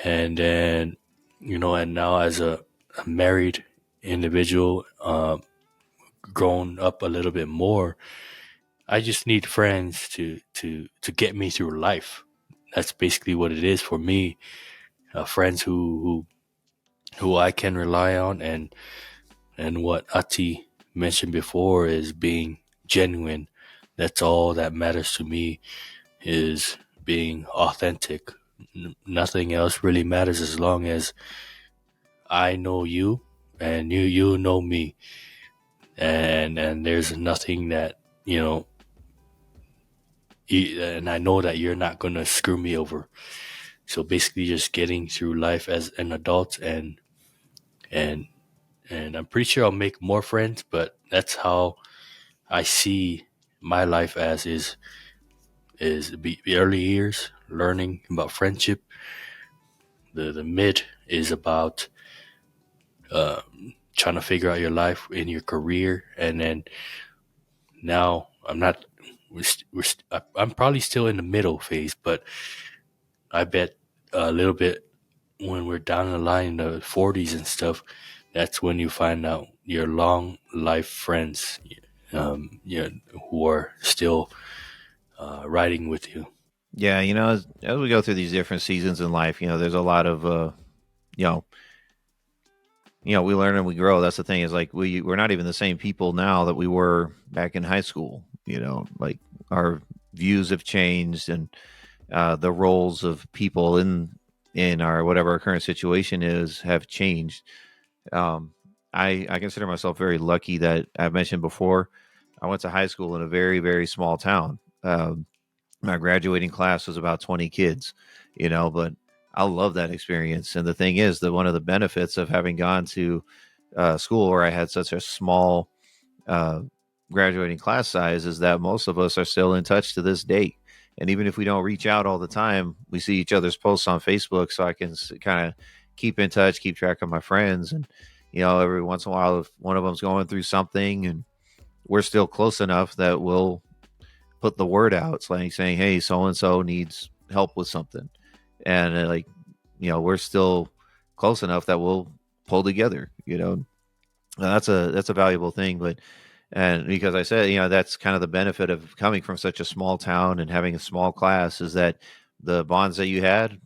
And then, and now as a married individual, grown up a little bit more, I just need friends to get me through life. That's basically what it is for me. Friends who I can rely on, and what Ati mentioned before is being genuine. That's all that matters to me, is being authentic. Nothing else really matters as long as I know you and you know me, and there's nothing that and I know that you're not gonna screw me over. So basically, just getting through life as an adult, and and I'm pretty sure I'll make more friends, but that's how I see my life as, is the early years, learning about friendship. The mid is about trying to figure out your life in your career, and then now I'm not. I'm probably still in the middle phase, but I bet a little bit when we're down the line in the 40s and stuff, that's when you find out your long life friends, you know, who are still riding with you. Yeah, as we go through these different seasons in life, there's a lot of you know, we learn and we grow. That's the thing, is like we're not even the same people now that we were back in high school. Like our views have changed, and the roles of people in our whatever our current situation is have changed. Um, I consider myself very lucky that I've mentioned before. I went to high school in a very, very small town. My graduating class was about 20 kids, but I love that experience. And the thing is that one of the benefits of having gone to school where I had such a small uh, graduating class size is that most of us are still in touch to this date. And even if we don't reach out all the time, we see each other's posts on Facebook, so I can kind of keep in touch, keep track of my friends. And, every once in a while, if one of them's going through something and we're still close enough that we'll put the word out. It's like saying, hey, so and so needs help with something. And we're still close enough that we'll pull together, that's a valuable thing. But and because I said, that's kind of the benefit of coming from such a small town and having a small class, is that the bonds that you had,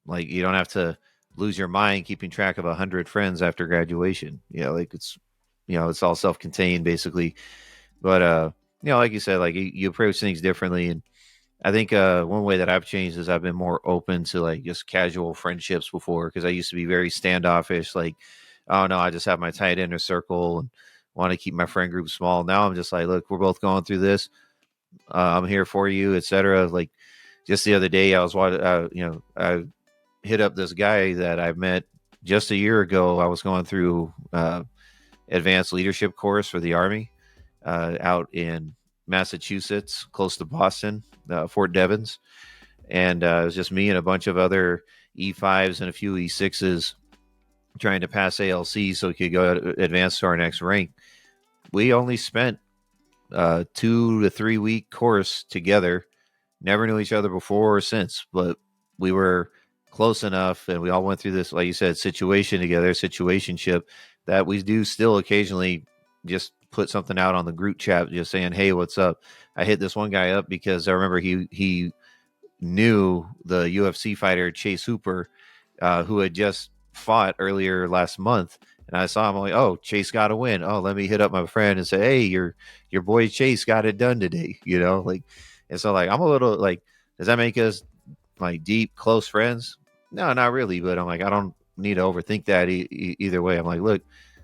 like, you don't have to lose your mind keeping track of 100 friends after graduation. Like it's all self-contained basically. But like you said, like you approach things differently. And I think one way that I've changed is I've been more open to like just casual friendships before, because I used to be very standoffish. Like, oh no, I just have my tight inner circle and want to keep my friend group small. Now I'm just like, look, we're both going through this. I'm here for you, etc. Like just the other day, I was watching. I hit up this guy that I met just a year ago. I was going through advanced leadership course for the Army out in Massachusetts, close to Boston, Fort Devens. And it was just me and a bunch of other E5s and a few E6s trying to pass ALC so we could go advance to our next rank. We only spent 2 to 3 week course together. Never knew each other before or since, but we were close enough, and we all went through this, like you said, situation together, situationship, that we do still occasionally just put something out on the group chat, just saying, "Hey, what's up?" I hit this one guy up because I remember he knew the UFC fighter Chase Hooper, who had just fought earlier last month. And I saw him, I'm like, oh, Chase got a win. Oh, let me hit up my friend and say, hey, your boy Chase got it done today. Like, and so like I'm a little like, does that make us like deep close friends? No, not really. But I'm like, I don't need to overthink that either way. I'm like, look,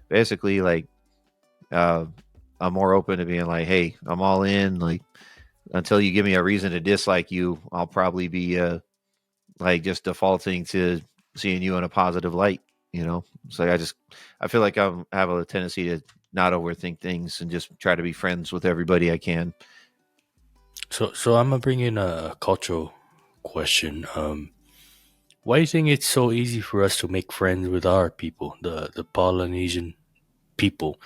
basically, like, uh, I'm more open to being like, hey, I'm all in. Like, until you give me a reason to dislike you, I'll probably be like just defaulting to seeing you in a positive light. So I feel like I have a tendency to not overthink things and just try to be friends with everybody I can. So I'm gonna bring in a cultural question. Why do you think it's so easy for us to make friends with our people, the Polynesian people?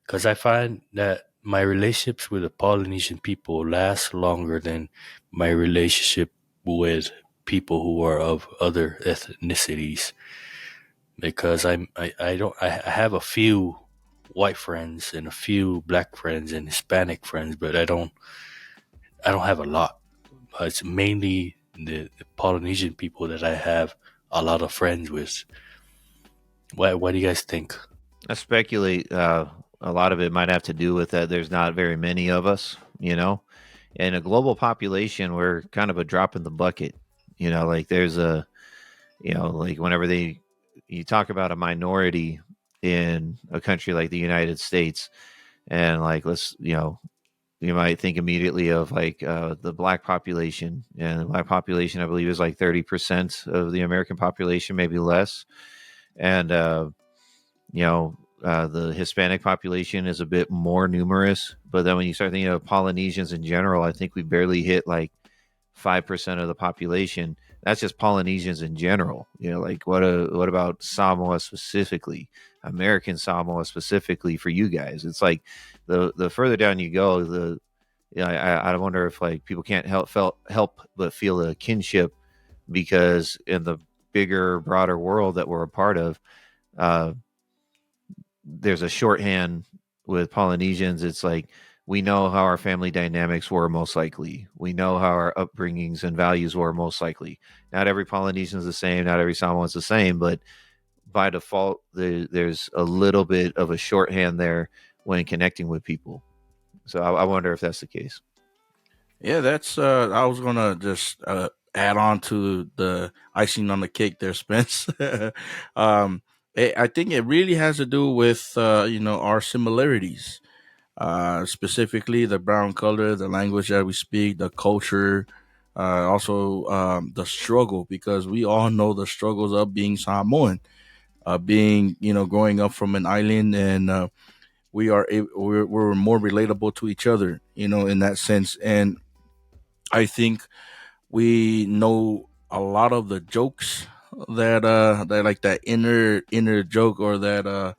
Because I find that my relationships with the Polynesian people last longer than my relationship with people who are of other ethnicities. Because I have a few white friends and a few black friends and Hispanic friends, but I don't have a lot. It's mainly the Polynesian people that I have a lot of friends with. What do you guys think? I speculate a lot of it might have to do with that there's not very many of us, in a global population. We're kind of a drop in the bucket, like there's like whenever you talk about a minority in a country like the United States, and like you might think immediately of like the black population, and the black population I believe is like 30% of the American population, maybe less. And the Hispanic population is a bit more numerous, but then when you start thinking of Polynesians in general, I think we barely hit like 5% of the population. That's just Polynesians in general. Like what about Samoa specifically, American Samoa specifically for you guys? It's like the further down you go, I wonder if like people can't help but feel a kinship because in the bigger, broader world that we're a part of, uh, there's a shorthand with Polynesians. It's like we know how our family dynamics were most likely. We know how our upbringings and values were most likely. Not every Polynesian is the same. Not every Samoan's the same, but by default, there's a little bit of a shorthand there when connecting with people. So I wonder if that's the case. Yeah, that's. I was gonna just add on to the icing on the cake there, Spence. um, I think it really has to do with our similarities, specifically the brown color, the language that we speak, the culture, also the struggle, because we all know the struggles of being Samoan, being growing up from an island, and we're more relatable to each other, in that sense. And I think we know a lot of the jokes that like that inner joke, or that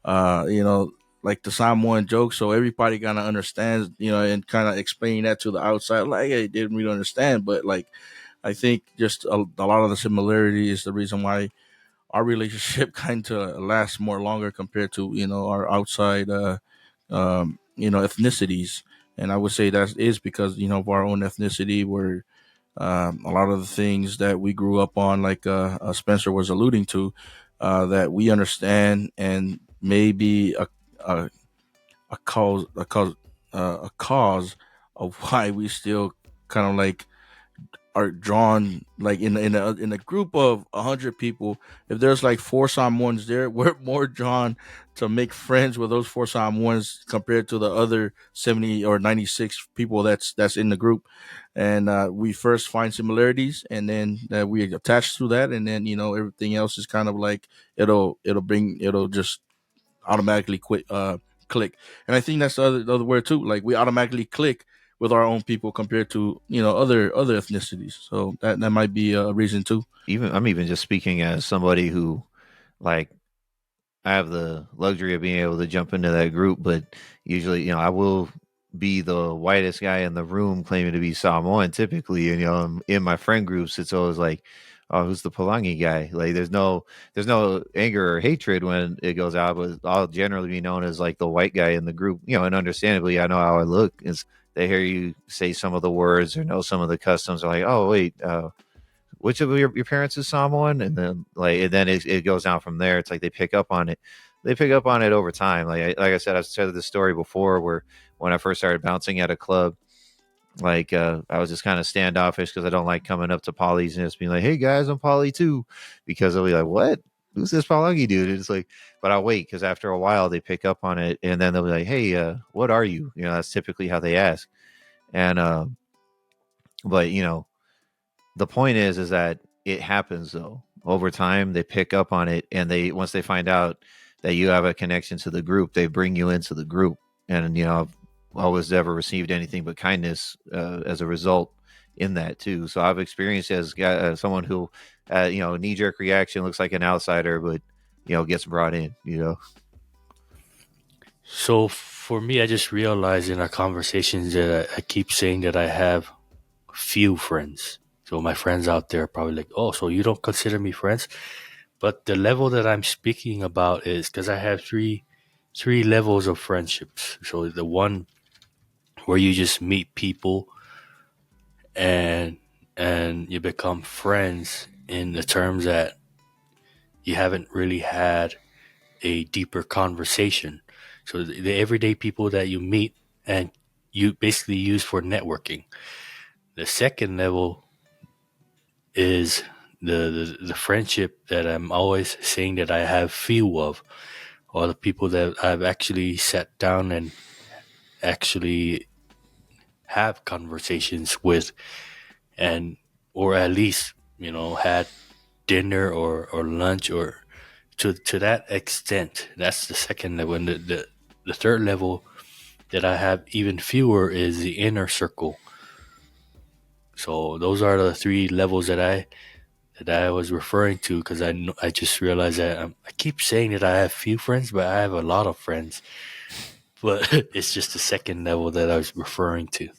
uh you know like the Samoan joke, so everybody kind of understands, and kind of explaining that to the outside, like, hey, didn't really understand, but like I think just a lot of the similarity is the reason why our relationship kind of lasts more longer compared to our outside ethnicities. And I would say that is because of our own ethnicity, where a lot of the things that we grew up on, like Spencer was alluding to, that we understand, and maybe a, a cause of why we still kind of like are drawn, like in a group of 100 people. If there's like four Samoans there, we're more drawn to make friends with those four Samoans compared to the other 70 or 96 people that's in the group. And we first find similarities, and then we attach to that, and then everything else is kind of like it'll just automatically click. And I think that's the other word too. Like we automatically click with our own people compared to other ethnicities. So that might be a reason too. I'm even just speaking as somebody who, like, I have the luxury of being able to jump into that group, but usually, I will be the whitest guy in the room claiming to be Samoan typically. And, in my friend groups, it's always like, oh, who's the Palangi guy? Like, there's no anger or hatred when it goes out, but I'll generally be known as like the white guy in the group, and understandably, I know how I look. Is they hear you say some of the words or know some of the customs, are like, oh, wait, which of your parents is Samoan? And then it goes down from there. It's like they pick up on it. They pick up on it over time. Like I said, I've said this story before, where when I first started bouncing at a club, like I was just kind of standoffish because I don't like coming up to polys and just being like, "Hey guys, I'm poly too," because they'll be like, "What? Who's this Palangi dude?" And it's like, but I'll wait because after a while they pick up on it, and then they'll be like, "Hey, what are you?" That's typically how they ask. And but the point is that it happens though over time. They pick up on it, and they once they find out that you have a connection to the group, they bring you into the group. And I've always ever received anything but kindness as a result in that too. So I've experienced as someone who knee jerk reaction, looks like an outsider, but gets brought in. So for me, I just realized in our conversations that I keep saying that I have few friends. So my friends out there are probably like, oh, so you don't consider me friends? But the level that I'm speaking about is because I have three levels of friendships. So the one where you just meet people and you become friends in the terms that you haven't really had a deeper conversation. So the everyday people that you meet and you basically use for networking. The second level is the friendship that I'm always saying that I have few of, or the people that I've actually sat down and actually have conversations with, and or at least had dinner or lunch, or to that extent. That's the second level. And the third level that I have even fewer is the inner circle. So those are the three levels that I was referring to, because I just realized that I keep saying that I have few friends, but I have a lot of friends. But it's just the second level that I was referring to.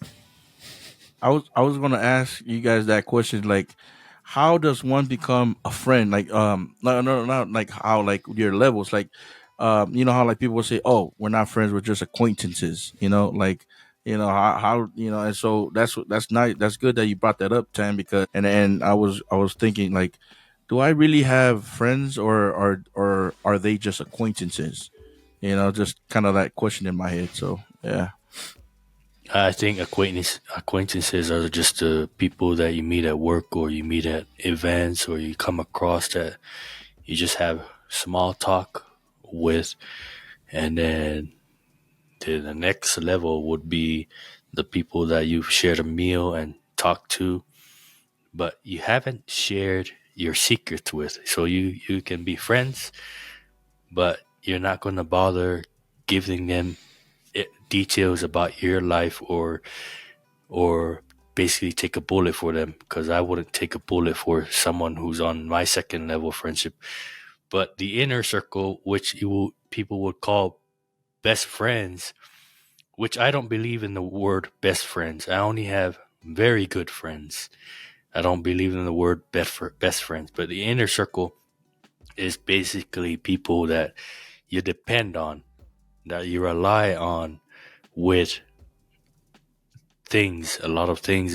I was gonna ask you guys that question, like, how does one become a friend? Like, no, not like how, like, your levels, like, you know how, like, people will say, oh, we're not friends, we're just acquaintances, like, how, and so that's nice, that's good that you brought that up, Tan, because, and I was thinking, like, do I really have friends, or are they just acquaintances? Just kind of that question in my head. So yeah. I think acquaintances are just the people that you meet at work, or you meet at events, or you come across that you just have small talk with. And then the next level would be the people that you've shared a meal and talked to, but you haven't shared your secrets with. So you can be friends, but you're not going to bother giving them details about your life, or basically take a bullet for them, because I wouldn't take a bullet for someone who's on my second level friendship. But the inner circle, which people would call best friends, which I don't believe in the word best friends. I only have very good friends. I don't believe in the word best friends. But the inner circle is basically people that you depend on, that you rely on with things, a lot of things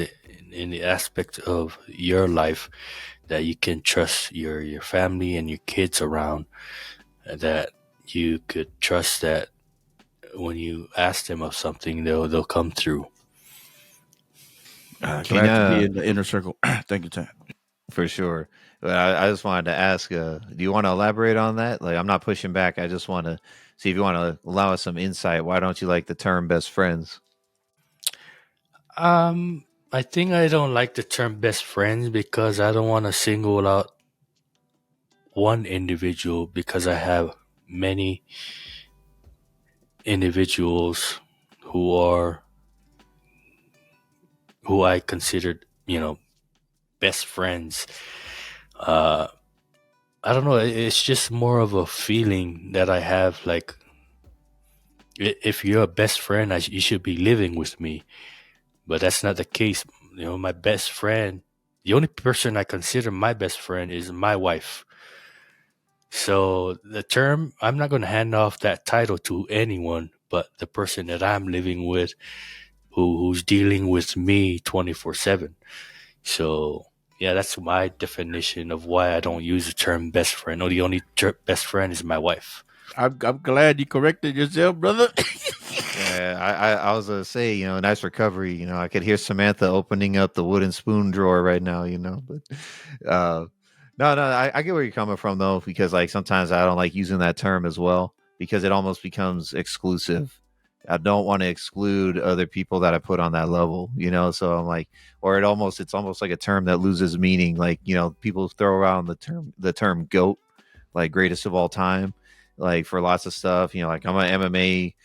in the aspect of your life, that you can trust your family and your kids around, that you could trust that when you ask them of something, they'll come through. Can Glad to be in the inner circle. Thank you, Tan. For sure. But I just wanted to ask, do you want to elaborate on that? Like, I'm not pushing back. I just want to see if you want to allow us some insight. Why don't you like the term best friends? I think I don't like the term best friends, because I don't want to single out one individual, because I have many individuals who are who I considered, best friends. Uh, I don't know. It's just more of a feeling that I have. Like, if you're a best friend, you should be living with me. But that's not the case. My best friend, the only person I consider my best friend is my wife. So the term, I'm not going to hand off that title to anyone but the person that I'm living with, who's dealing with me 24/7. So yeah, that's my definition of why I don't use the term best friend. Or the only best friend is my wife. I'm glad you corrected yourself, brother. Yeah, I was gonna say, nice recovery. I could hear Samantha opening up the wooden spoon drawer right now. But uh, no, I get where you're coming from though, because like sometimes I don't like using that term as well because it almost becomes exclusive. I don't want to exclude other people that I put on that level. So I'm like, or it's almost like a term that loses meaning. Like people throw around the term goat, like greatest of all time, like for lots of stuff. Like I'm an MMA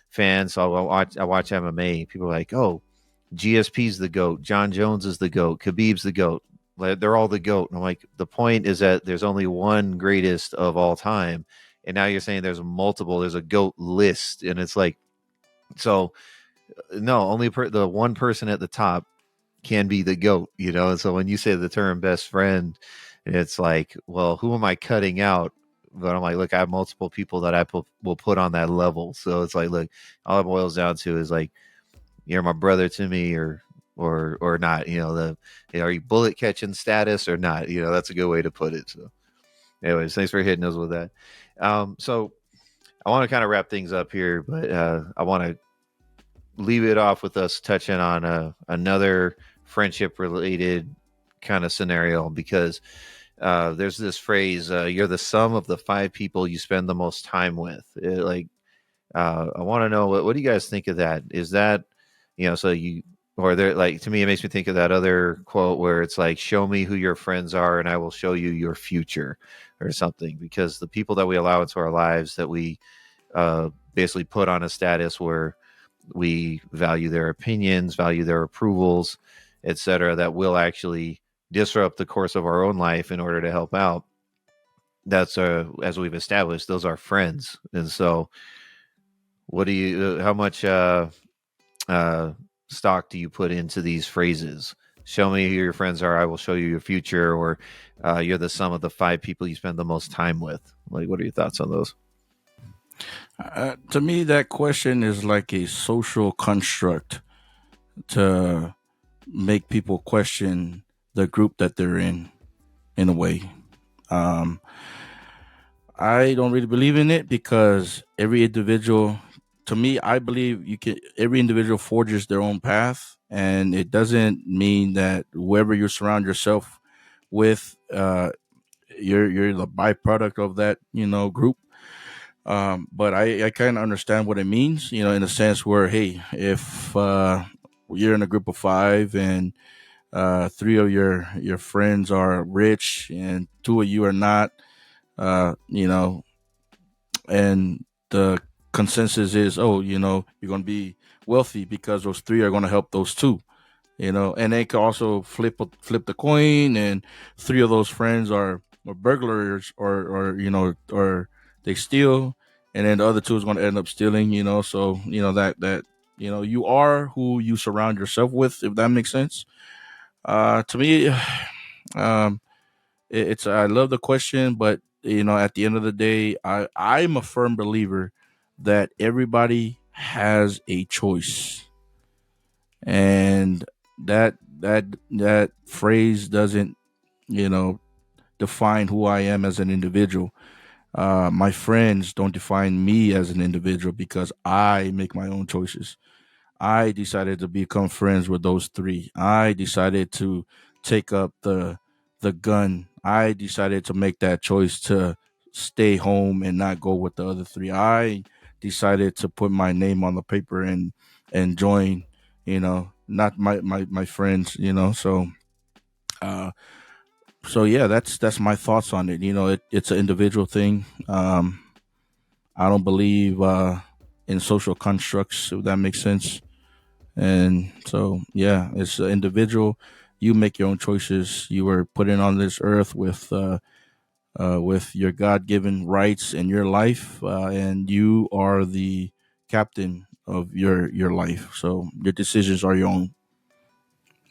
fan, so I watch MMA. People are like, oh, GSP's the GOAT, John Jones is the GOAT, Khabib's the GOAT. Like, they're all the GOAT. And I'm like, the point is that there's only one greatest of all time. And now you're saying there's a GOAT list. And it's like, so no, only the one person at the top can be the GOAT, And so when you say the term best friend, it's like, well, who am I cutting out? But I'm like, look, I have multiple people that will put on that level. So it's like, look, all it boils down to is like, you're my brother to me, or not. Are you bullet catching status or not? That's a good way to put it. So, anyways, thanks for hitting us with that. So I want to kind of wrap things up here, but I want to leave it off with us touching on another friendship related kind of scenario, because there's this phrase, you're the sum of the five people you spend the most time with. I want to know, what do you guys think of that? Is that, so you, or there, like, to me, it makes me think of that other quote where it's like, show me who your friends are and I will show you your future, or something, because the people that we allow into our lives, that we basically put on a status where we value their opinions, value their approvals, etc., that will actually disrupt the course of our own life in order to help out. That's as we've established, those are friends. And so, what do you? How much uh, stock do you put into these phrases? Show me who your friends are. I will show you your future. Or you're the sum of the 5 people you spend the most time with. Like, what are your thoughts on those? To me, that question is like a social construct to make people question the group that they're in a way. Um, I don't really believe in it because every individual, to me, I believe every individual forges their own path, and it doesn't mean that whoever you surround yourself with, you're the byproduct of that, group. But I kind of understand what it means, in a sense where, hey, if you're in a group of 5 and 3 of your friends are rich and 2 of you are not, you know, and the consensus is, oh, you're going to be wealthy because those 3 are going to help those 2. And they can also flip the coin, and 3 of those friends are burglars, or they steal, and then the other 2 is going to end up stealing. So that you are who you surround yourself with, if that makes sense. To me, um, it's I love the question, but at the end of the day, I'm a firm believer that everybody has a choice, and that phrase doesn't define who I am as an individual. My friends don't define me as an individual because I make my own choices. I decided to become friends with those 3. I decided to take up the gun. I decided to make that choice to stay home and not go with the other 3. I decided to put my name on the paper and join, not my friends, uh yeah, that's my thoughts on it. It's an individual thing. I don't believe in social constructs, if that makes sense. And so, yeah, it's an individual. You make your own choices. You were put in on this earth with your God-given rights in your life, and you are the captain of your life. So your decisions are your own.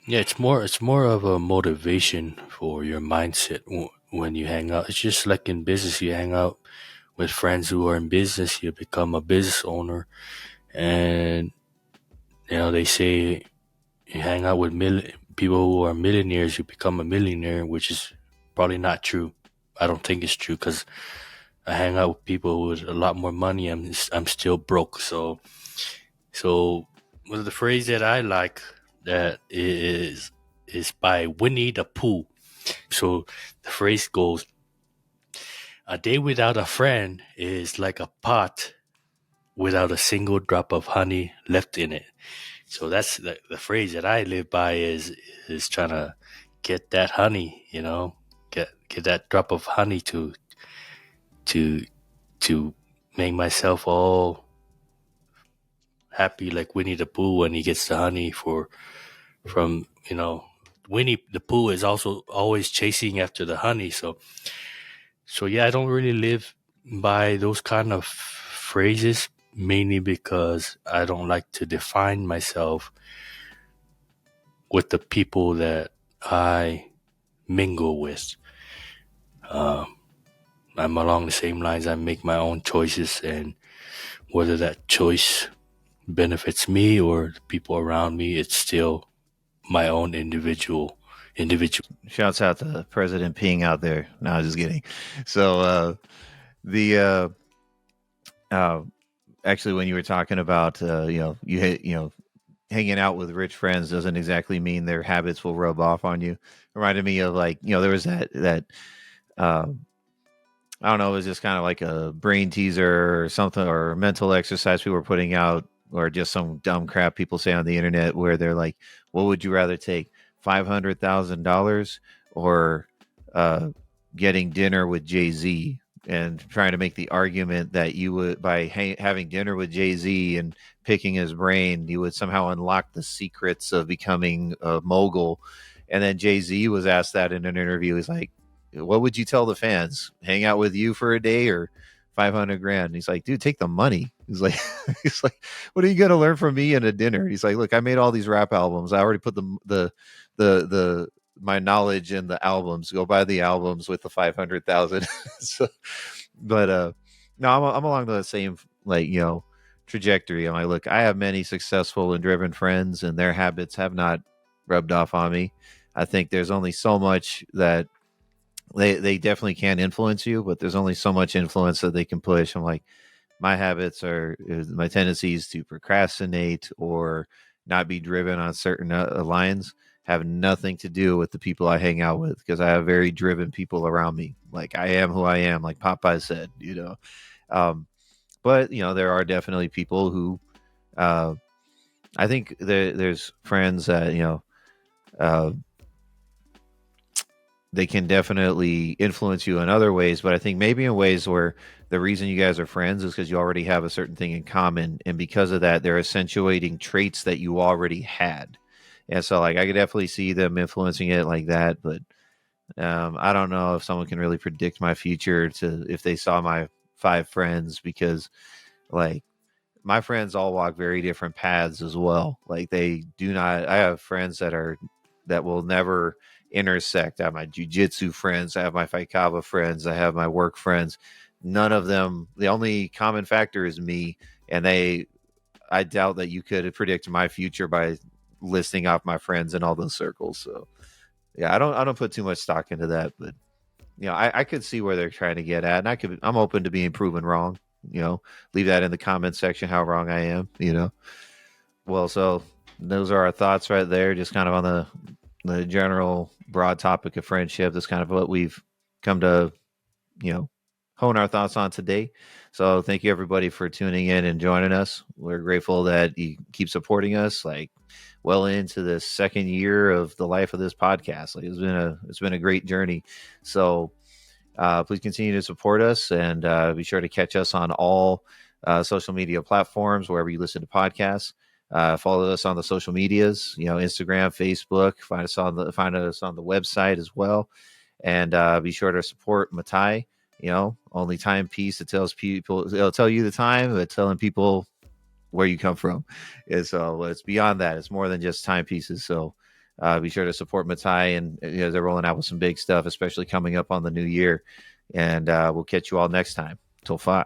Yeah, it's more of a motivation for your mindset when you hang out. It's just like in business, you hang out with friends who are in business, you become a business owner, and they say you hang out with people who are millionaires, you become a millionaire, which is probably not true. I don't think it's true because I hang out with people with a lot more money. I'm still broke. So one of the phrase that I like that is by Winnie the Pooh. So the phrase goes, "A day without a friend is like a pot without a single drop of honey left in it." So that's the phrase that I live by is trying to get that honey, get that drop of honey to to make myself all happy like Winnie the Pooh when he gets the honey from Winnie the Pooh is also always chasing after the honey. So yeah, I don't really live by those kind of phrases, mainly because I don't like to define myself with the people that I mingle with. I'm along the same lines. I make my own choices, and whether that choice benefits me or the people around me, it's still my own individual. Shouts out to President Ping out there. No, I'm just kidding. So, the uh, actually, when you were talking about, hanging out with rich friends doesn't exactly mean their habits will rub off on you. Reminded me of, like, there was that uh, I don't know, it was just kind of like a brain teaser or something, or a mental exercise people were putting out, or just some dumb crap people say on the internet where they're like, what would you rather take, $500,000 or uh, getting dinner with Jay-Z? and trying to make the argument that you would, by having dinner with Jay-Z and picking his brain, you would somehow unlock the secrets of becoming a mogul. And then Jay-Z was asked that in an interview. He's like, what would you tell the fans? Hang out with you for a day or 500 grand? And he's like, dude, take the money. He's like, he's like, what are you going to learn from me in a dinner? He's like, look, I made all these rap albums. I already put the my knowledge in the albums. Go buy the albums with the 500,000. So, but no, I'm along the same, like, trajectory. I'm like, look, I have many successful and driven friends, and their habits have not rubbed off on me. I think there's only so much that they definitely can influence you, but there's only so much influence that they can push. I'm like, my habits are my tendencies to procrastinate or not be driven on certain lines have nothing to do with the people I hang out with, because I have very driven people around me. Like, I am who I am, like Popeye said, Um, but there are definitely people who, I think there's friends that uh, they can definitely influence you in other ways, but I think maybe in ways where the reason you guys are friends is because you already have a certain thing in common, and because of that, they're accentuating traits that you already had. And so, like, I could definitely see them influencing it like that, but I don't know if someone can really predict my future to if they saw my 5 friends, because, like, my friends all walk very different paths as well. Like, they do not. I have friends that will never intersect. I have my jujitsu friends. I have my Faikava friends. I have my work friends. None of them. The only common factor is me, and they. I doubt that you could predict my future by listing off my friends in all those circles. So yeah, I don't put too much stock into that, but I could see where they're trying to get at, and I'm open to being proven wrong. Leave that in the comment section how wrong I am. Well, so those are our thoughts right there, just kind of on the general broad topic of friendship. That's kind of what we've come to, hone our thoughts on today. So thank you everybody for tuning in and joining us. We're grateful that you keep supporting us, like, well into the second year of the life of this podcast. Like, it's been a great journey. So please continue to support us, and be sure to catch us on all social media platforms wherever you listen to podcasts. Follow us on the social medias, Instagram, Facebook. Find us on the website as well, and be sure to support Matai. Only timepiece that tells people, it'll tell you the time, but telling people where you come from. And so it's beyond that. It's more than just timepieces. So be sure to support Matai, and they're rolling out with some big stuff, especially coming up on the new year. And we'll catch you all next time. Till 5.